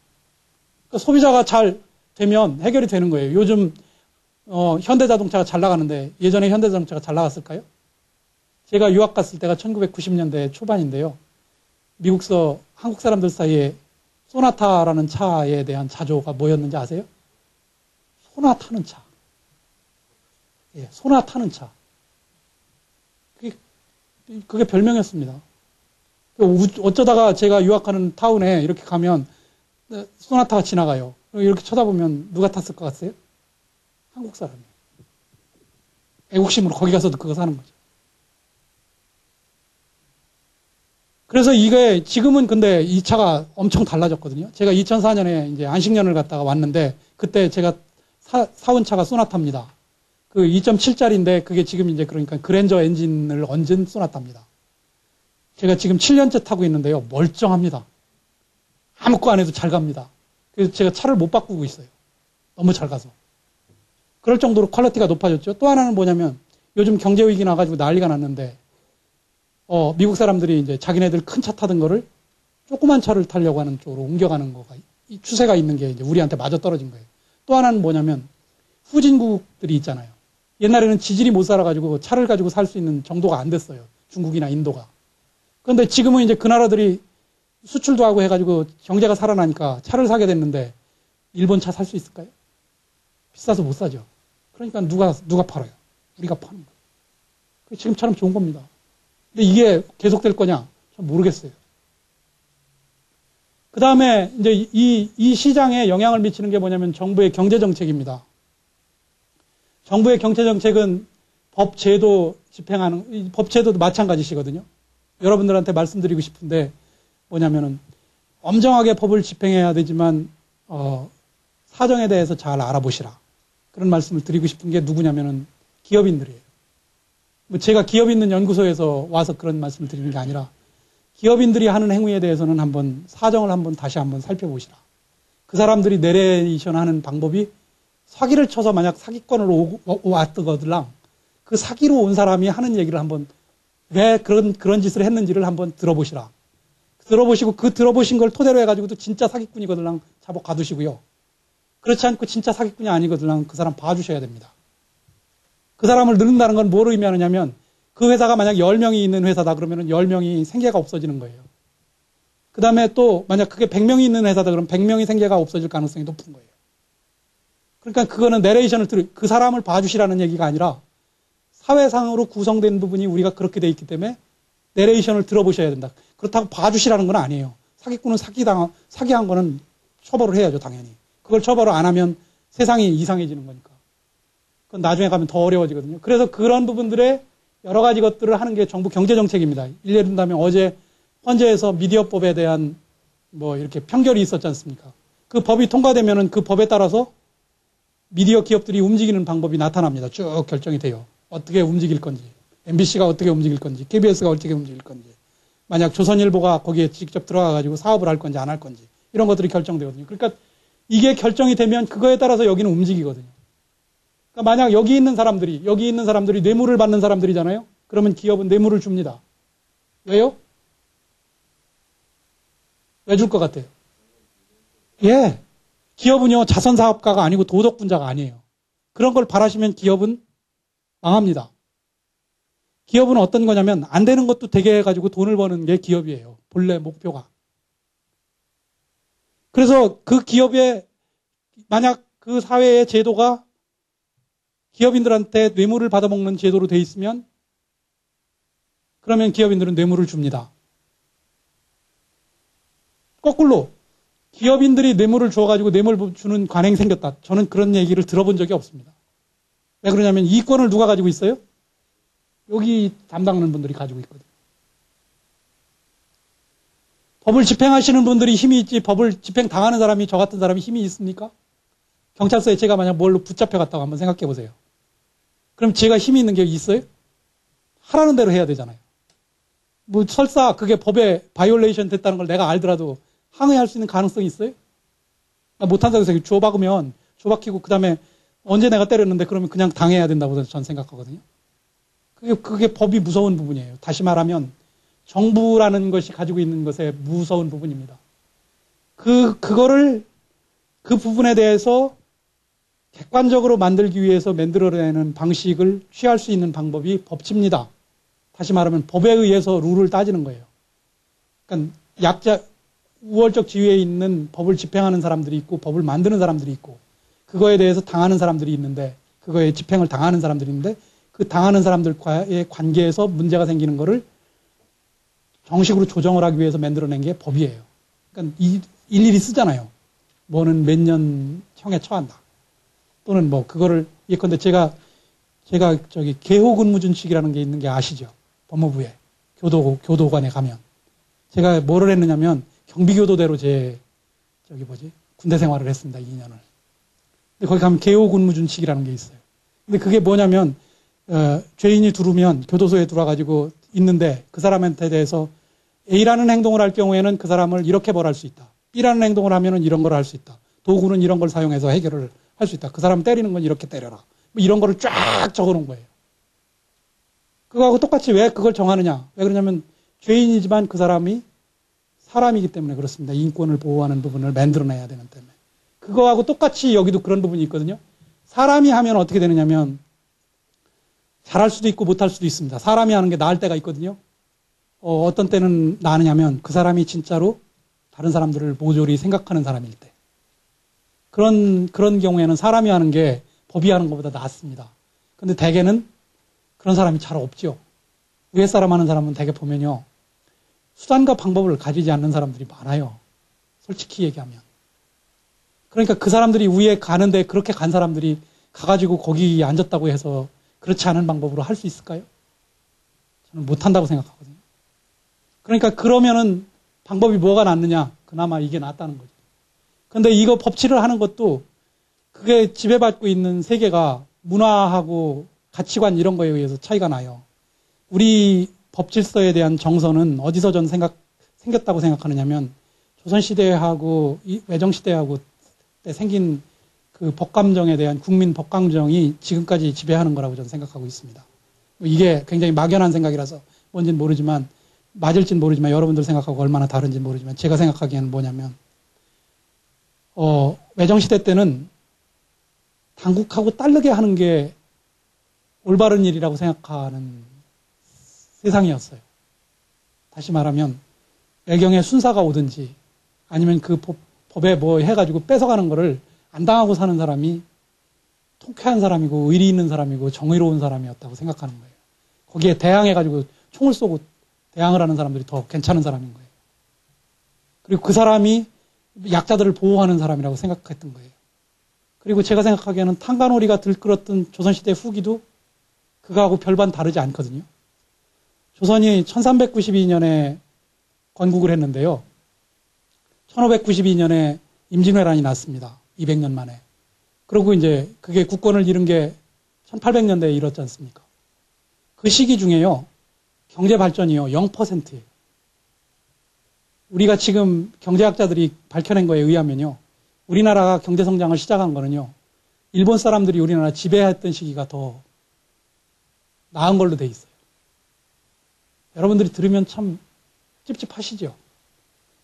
그러니까 소비자가 잘 되면 해결이 되는 거예요. 요즘 현대자동차가 잘 나가는데 예전에 현대자동차가 잘 나갔을까요? 제가 유학 갔을 때가 1990년대 초반인데요. 미국서 한국 사람들 사이에 소나타라는 차에 대한 자조가 뭐였는지 아세요? 소나 타는 차. 예, 소나 타는 차. 그게 별명이었습니다. 어쩌다가 제가 유학하는 타운에 이렇게 가면 소나타가 지나가요. 이렇게 쳐다보면 누가 탔을 것 같아요? 한국 사람이에요. 애국심으로 거기 가서도 그거 사는 거죠. 그래서 이게 지금은 근데 이 차가 엄청 달라졌거든요. 제가 2004년에 이제 안식년을 갔다가 왔는데 그때 제가 사온 차가 소나타입니다. 그 2.7짜리인데 그게 지금 이제 그러니까 그랜저 엔진을 얹은 소나타입니다. 제가 지금 7년째 타고 있는데요. 멀쩡합니다. 아무 거 안 해도 잘 갑니다. 그래서 제가 차를 못 바꾸고 있어요. 너무 잘 가서. 그럴 정도로 퀄리티가 높아졌죠. 또 하나는 뭐냐면 요즘 경제 위기 나가지고 난리가 났는데 미국 사람들이 이제 자기네들 큰 차 타던 거를 조그만 차를 타려고 하는 쪽으로 옮겨가는 거가 이 추세가 있는 게 이제 우리한테 맞아 떨어진 거예요. 또 하나는 뭐냐면 후진국들이 있잖아요. 옛날에는 지질이 못 살아가지고 차를 가지고 살 수 있는 정도가 안 됐어요. 중국이나 인도가. 그런데 지금은 이제 그 나라들이 수출도 하고 해가지고 경제가 살아나니까 차를 사게 됐는데 일본 차 살 수 있을까요? 비싸서 못 사죠. 그러니까 누가 팔아요? 우리가 파는 거예요. 지금처럼 좋은 겁니다. 근데 이게 계속될 거냐? 전 모르겠어요. 그 다음에 이제 이 시장에 영향을 미치는 게 뭐냐면 정부의 경제정책입니다. 정부의 경제정책은 법제도 집행하는, 법제도도 마찬가지시거든요. 여러분들한테 말씀드리고 싶은데 뭐냐면은 엄정하게 법을 집행해야 되지만, 사정에 대해서 잘 알아보시라. 그런 말씀을 드리고 싶은 게 누구냐면은 기업인들이에요. 뭐 제가 기업 있는 연구소에서 와서 그런 말씀을 드리는 게 아니라 기업인들이 하는 행위에 대해서는 한번 사정을 다시 한번 살펴보시라. 그 사람들이 내레이션 하는 방법이 사기를 쳐서 만약 사기꾼을 왔거들랑 그 사기로 온 사람이 하는 얘기를 한번 왜 그런 짓을 했는지를 한번 들어보시라. 들어보시고 그 들어보신 걸 토대로 해가지고도 진짜 사기꾼이거들랑 잡아 가두시고요. 그렇지 않고 진짜 사기꾼이 아니거들랑 그 사람 봐주셔야 됩니다. 그 사람을 넣는다는 건 뭘 의미하느냐면 그 회사가 만약 10명이 있는 회사다 그러면 10명이 생계가 없어지는 거예요. 그 다음에 또 만약 그게 100명이 있는 회사다 그러면 100명이 생계가 없어질 가능성이 높은 거예요. 그러니까 그거는 내레이션을 그 사람을 봐주시라는 얘기가 아니라 사회상으로 구성된 부분이 우리가 그렇게 돼 있기 때문에 내레이션을 들어보셔야 된다. 그렇다고 봐주시라는 건 아니에요. 사기꾼은 사기한 거는 처벌을 해야죠, 당연히. 그걸 처벌을 안 하면 세상이 이상해지는 거니까. 그건 나중에 가면 더 어려워지거든요. 그래서 그런 부분들의 여러 가지 것들을 하는 게 정부 경제정책입니다. 예를 든다면 어제 헌재에서 미디어법에 대한 뭐 이렇게 판결이 있었지 않습니까? 그 법이 통과되면은 그 법에 따라서 미디어 기업들이 움직이는 방법이 나타납니다. 쭉 결정이 돼요. 어떻게 움직일 건지, MBC가 어떻게 움직일 건지, KBS가 어떻게 움직일 건지. 만약 조선일보가 거기에 직접 들어가가지고 사업을 할 건지 안 할 건지 이런 것들이 결정되거든요. 그러니까 이게 결정이 되면 그거에 따라서 여기는 움직이거든요. 그러니까 만약 여기 있는 사람들이 뇌물을 받는 사람들이잖아요. 그러면 기업은 뇌물을 줍니다. 왜요? 왜 줄 것 같아요? 예. 기업은요, 자선사업가가 아니고 도덕분자가 아니에요. 그런 걸 바라시면 기업은 망합니다. 기업은 어떤 거냐면, 안 되는 것도 되게 해가지고 돈을 버는 게 기업이에요. 본래 목표가. 그래서 그 기업에, 만약 그 사회의 제도가 기업인들한테 뇌물을 받아먹는 제도로 돼 있으면, 그러면 기업인들은 뇌물을 줍니다. 거꾸로 기업인들이 뇌물을 줘가지고 뇌물 주는 관행이 생겼다. 저는 그런 얘기를 들어본 적이 없습니다. 왜 그러냐면 이권을 누가 가지고 있어요? 여기 담당하는 분들이 가지고 있거든요. 법을 집행하시는 분들이 힘이 있지 법을 집행당하는 사람이 저 같은 사람이 힘이 있습니까? 경찰서에 제가 만약 뭘로 붙잡혀갔다고 한번 생각해 보세요. 그럼 제가 힘이 있는 게 있어요? 하라는 대로 해야 되잖아요. 뭐 설사 그게 법에 바이올레이션 됐다는 걸 내가 알더라도 항의할 수 있는 가능성이 있어요? 못한다고 해서 주워박으면 주워박히고 그 다음에 언제 내가 때렸는데 그러면 그냥 당해야 된다고 저는 생각하거든요. 그게 법이 무서운 부분이에요. 다시 말하면 정부라는 것이 가지고 있는 것의 무서운 부분입니다. 그거를 그 부분에 대해서 객관적으로 만들기 위해서 만들어내는 방식을 취할 수 있는 방법이 법치입니다. 다시 말하면 법에 의해서 룰을 따지는 거예요. 그러니까 우월적 지위에 있는 법을 집행하는 사람들이 있고 법을 만드는 사람들이 있고 그거에 대해서 당하는 사람들이 있는데 그거에 집행을 당하는 사람들이 있는데 그 당하는 사람들과의 관계에서 문제가 생기는 거를 정식으로 조정을 하기 위해서 만들어낸 게 법이에요. 그러니까 일일이 쓰잖아요. 뭐는 몇 년 형에 처한다. 또는 뭐 그거를 예컨대 제가 저기 개호근무준칙이라는 게 있는 게 아시죠? 법무부에 교도관에 가면 제가 뭐를 했느냐면 경비교도대로 군대 생활을 했습니다. 2년을. 근데 거기 가면 개호근무준칙이라는 게 있어요. 근데 그게 뭐냐면 죄인이 들어오면 교도소에 들어와가지고 있는데 그 사람한테 대해서 A라는 행동을 할 경우에는 그 사람을 이렇게 벌할 수 있다. B라는 행동을 하면은 이런 걸 할 수 있다. 도구는 이런 걸 사용해서 해결을 할 수 있다. 그 사람 때리는 건 이렇게 때려라. 뭐 이런 거를 쫙 적어놓은 거예요. 그거하고 똑같이 왜 그걸 정하느냐. 왜 그러냐면 죄인이지만 그 사람이 사람이기 때문에 그렇습니다. 인권을 보호하는 부분을 만들어내야 되는 때문에. 그거하고 똑같이 여기도 그런 부분이 있거든요. 사람이 하면 어떻게 되느냐면 잘할 수도 있고 못할 수도 있습니다. 사람이 하는 게 나을 때가 있거든요. 어떤 때는 나느냐면 그 사람이 진짜로 다른 사람들을 모조리 생각하는 사람일 때. 그런 경우에는 사람이 하는 게 법이 하는 것보다 낫습니다. 근데 대개는 그런 사람이 잘 없죠. 위에 사람 하는 사람은 대개 보면요. 수단과 방법을 가지지 않는 사람들이 많아요. 솔직히 얘기하면. 그러니까 그 사람들이 위에 가는데 그렇게 간 사람들이 가가지고 거기 앉았다고 해서 그렇지 않은 방법으로 할 수 있을까요? 저는 못한다고 생각하거든요. 그러니까 그러면은 방법이 뭐가 낫느냐? 그나마 이게 낫다는 거죠. 근데 이거 법치를 하는 것도 그게 지배받고 있는 세계가 문화하고 가치관 이런 거에 의해서 차이가 나요. 우리 법 질서에 대한 정서는 어디서 전 생겼다고 생각하느냐면 조선시대하고 외정시대하고 때 생긴 그 법감정에 대한 국민 법감정이 지금까지 지배하는 거라고 저는 생각하고 있습니다. 이게 굉장히 막연한 생각이라서 뭔지는 모르지만 맞을지는 모르지만 여러분들 생각하고 얼마나 다른지는 모르지만 제가 생각하기에는 뭐냐면 외정시대 때는 당국하고 따르게 하는 게 올바른 일이라고 생각하는 세상이었어요. 다시 말하면 외경에 순사가 오든지 아니면 그 법에 뭐 해가지고 뺏어가는 거를 안 당하고 사는 사람이 통쾌한 사람이고 의리 있는 사람이고 정의로운 사람이었다고 생각하는 거예요. 거기에 대항해가지고 총을 쏘고 대항을 하는 사람들이 더 괜찮은 사람인 거예요. 그리고 그 사람이 약자들을 보호하는 사람이라고 생각했던 거예요. 그리고 제가 생각하기에는 탄간오리가 들끓었던 조선시대 후기도 그거하고 별반 다르지 않거든요. 조선이 1392년에 건국을 했는데요. 1592년에 임진왜란이 났습니다. 200년 만에. 그리고 이제 그게 국권을 잃은 게 1800년대에 이뤘지 않습니까? 그 시기 중에요. 경제 발전이요. 0%예요. 우리가 지금 경제학자들이 밝혀낸 거에 의하면요. 우리나라가 경제성장을 시작한 거는요. 일본 사람들이 우리나라 지배했던 시기가 더 나은 걸로 돼 있어요. 여러분들이 들으면 참 찝찝하시죠?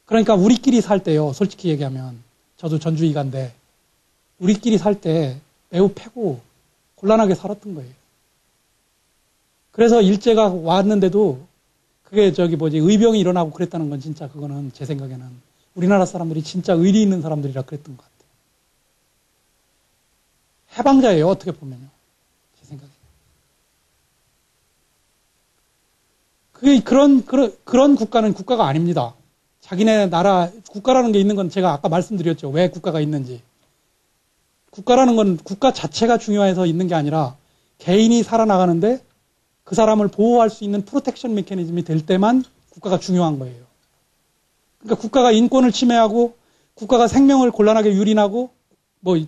그러니까 우리끼리 살 때요. 솔직히 얘기하면 저도 전주이가인데 우리끼리 살 때 매우 패고 곤란하게 살았던 거예요. 그래서 일제가 왔는데도 그게 의병이 일어나고 그랬다는 건 진짜 그거는 제 생각에는 우리나라 사람들이 진짜 의리 있는 사람들이라 그랬던 것 같아요. 해방자예요, 어떻게 보면요. 제 생각에. 그게 그런 국가는 국가가 아닙니다. 자기네 나라, 국가라는 게 있는 건 제가 아까 말씀드렸죠. 왜 국가가 있는지. 국가라는 건 국가 자체가 중요해서 있는 게 아니라 개인이 살아나가는데 그 사람을 보호할 수 있는 프로텍션 메커니즘이 될 때만 국가가 중요한 거예요. 그러니까 국가가 인권을 침해하고 국가가 생명을 곤란하게 유린하고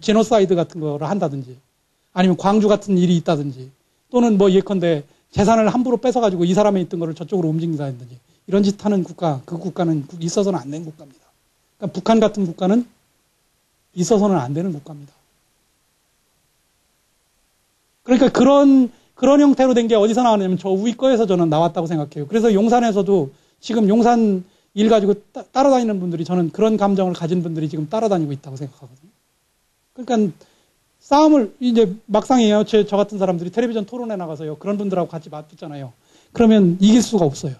제노사이드 같은 거를 한다든지 아니면 광주 같은 일이 있다든지 또는 예컨대 재산을 함부로 뺏어가지고 이 사람이 있던 거를 저쪽으로 움직인다든지 이런 짓 하는 국가, 그 국가는 있어서는 안 되는 국가입니다. 그러니까 북한 같은 국가는 있어서는 안 되는 국가입니다. 그러니까 그런 형태로 된 게 어디서 나왔냐면 저 우리 거에서 저는 나왔다고 생각해요. 그래서 용산에서도 지금 용산 일 가지고 따라다니는 분들이 저는 그런 감정을 가진 분들이 지금 따라다니고 있다고 생각하거든요. 그러니까 싸움을 이제 막상이에요. 저 같은 사람들이 텔레비전 토론에 나가서요. 그런 분들하고 같이 맞붙잖아요. 그러면 이길 수가 없어요.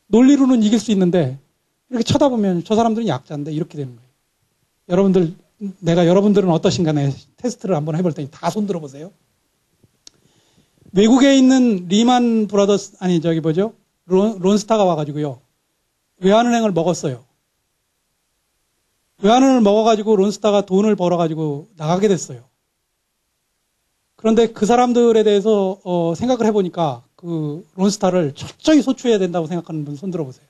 논리로는 이길 수 있는데 이렇게 쳐다보면 저 사람들은 약자인데 이렇게 되는 거예요. 여러분들은 어떠신가 내 테스트를 한번 해볼 테니 다 손 들어보세요. 외국에 있는 리만 브라더스, 론스타가 와가지고요. 외환은행을 먹었어요. 외환은행을 먹어가지고 론스타가 돈을 벌어가지고 나가게 됐어요. 그런데 그 사람들에 대해서 생각을 해보니까 그 론스타를 철저히 소추해야 된다고 생각하는 분 손 들어보세요.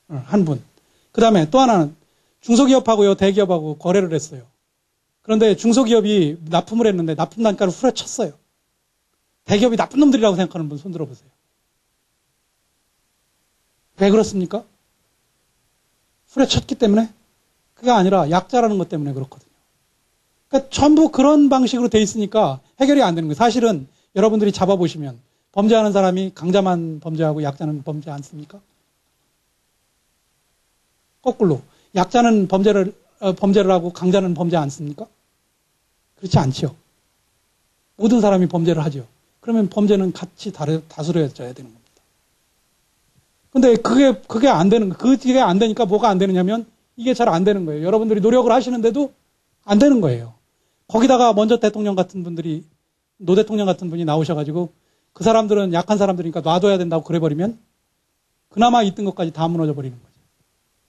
한 분. 그 다음에 또 하나는 중소기업하고요, 대기업하고 거래를 했어요. 그런데 중소기업이 납품을 했는데 납품 단가를 후려쳤어요. 대기업이 나쁜 놈들이라고 생각하는 분 손 들어보세요. 왜 그렇습니까? 후려쳤기 때문에? 그게 아니라 약자라는 것 때문에 그렇거든요. 그러니까 전부 그런 방식으로 돼 있으니까 해결이 안 되는 거예요. 사실은 여러분들이 잡아보시면 범죄하는 사람이 강자만 범죄하고 약자는 범죄 않습니까? 거꾸로 약자는 범죄를 하고 강자는 범죄 않습니까? 그렇지 않죠. 모든 사람이 범죄를 하죠. 그러면 범죄는 같이 다스려져야 되는 겁니다. 근데 그게 안 되는 거예요. 그게 안 되니까 뭐가 안 되느냐면 이게 잘 안 되는 거예요. 여러분들이 노력을 하시는데도 안 되는 거예요. 거기다가 먼저 대통령 같은 분들이, 노 대통령 같은 분이 나오셔가지고 그 사람들은 약한 사람들이니까 놔둬야 된다고 그래버리면 그나마 있던 것까지 다 무너져 버리는 거죠.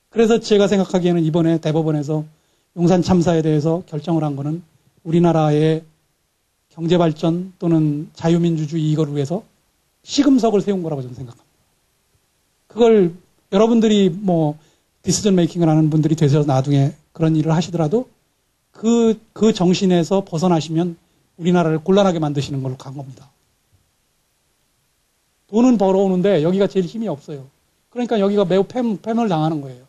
그래서 제가 생각하기에는 이번에 대법원에서 용산 참사에 대해서 결정을 한 거는 우리나라의 경제발전 또는 자유민주주의 이거를 위해서 시금석을 세운 거라고 저는 생각합니다. 그걸 여러분들이 디시전 메이킹을 하는 분들이 되셔서 나중에 그런 일을 하시더라도 그 정신에서 벗어나시면 우리나라를 곤란하게 만드시는 걸로 간 겁니다. 돈은 벌어오는데 여기가 제일 힘이 없어요. 그러니까 여기가 매우 패물 당하는 거예요.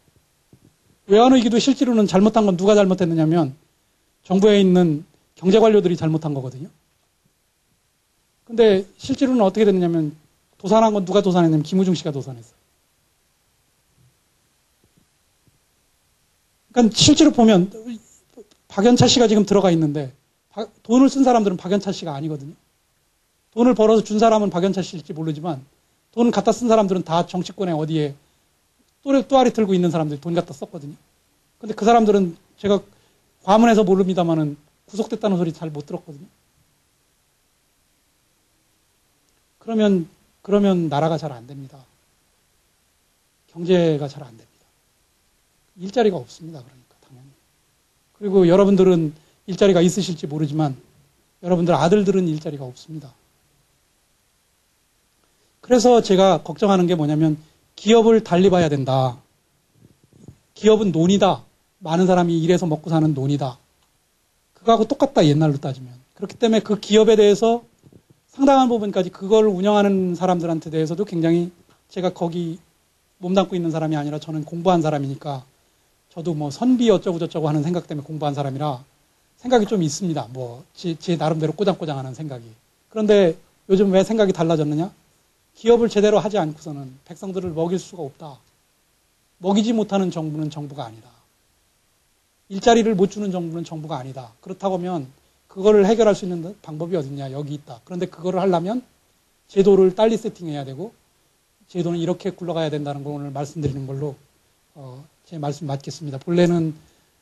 외환위기도 실제로는 잘못한 건 누가 잘못했느냐면 정부에 있는 경제관료들이 잘못한 거거든요. 근데 실제로는 어떻게 됐느냐면 도산한 건 누가 도산했냐면 김우중 씨가 도산했어요. 그러니까 실제로 보면 박연차 씨가 지금 들어가 있는데 돈을 쓴 사람들은 박연차 씨가 아니거든요. 돈을 벌어서 준 사람은 박연차 씨일지 모르지만 돈 갖다 쓴 사람들은 다 정치권에 어디에 또아리 들고 있는 사람들이 돈 갖다 썼거든요. 근데 그 사람들은 제가 과문해서 모릅니다만은 구속됐다는 소리 잘 못 들었거든요. 그러면 나라가 잘 안 됩니다. 경제가 잘 안 됩니다. 일자리가 없습니다. 그러니까 당연히. 그리고 여러분들은 일자리가 있으실지 모르지만 여러분들 아들들은 일자리가 없습니다. 그래서 제가 걱정하는 게 뭐냐면 기업을 달리 봐야 된다. 기업은 논이다. 많은 사람이 일해서 먹고 사는 논이다. 그거하고 똑같다. 옛날로 따지면. 그렇기 때문에 그 기업에 대해서 상당한 부분까지 그걸 운영하는 사람들한테 대해서도 굉장히 제가 거기 몸담고 있는 사람이 아니라 저는 공부한 사람이니까 저도 뭐 선비 어쩌고 저쩌고 하는 생각 때문에 공부한 사람이라 생각이 좀 있습니다. 뭐 제 나름대로 꼬장꼬장하는 생각이. 그런데 요즘 왜 생각이 달라졌느냐? 기업을 제대로 하지 않고서는 백성들을 먹일 수가 없다. 먹이지 못하는 정부는 정부가 아니다. 일자리를 못 주는 정부는 정부가 아니다. 그렇다고 하면 그거를 해결할 수 있는 방법이 어딨냐? 여기 있다. 그런데 그거를 하려면 제도를 빨리 세팅해야 되고 제도는 이렇게 굴러가야 된다는 걸 오늘 말씀드리는 걸로 제 말씀 마치겠습니다. 본래는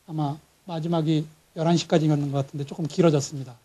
아마 마지막이 11시까지였는 것 같은데 조금 길어졌습니다.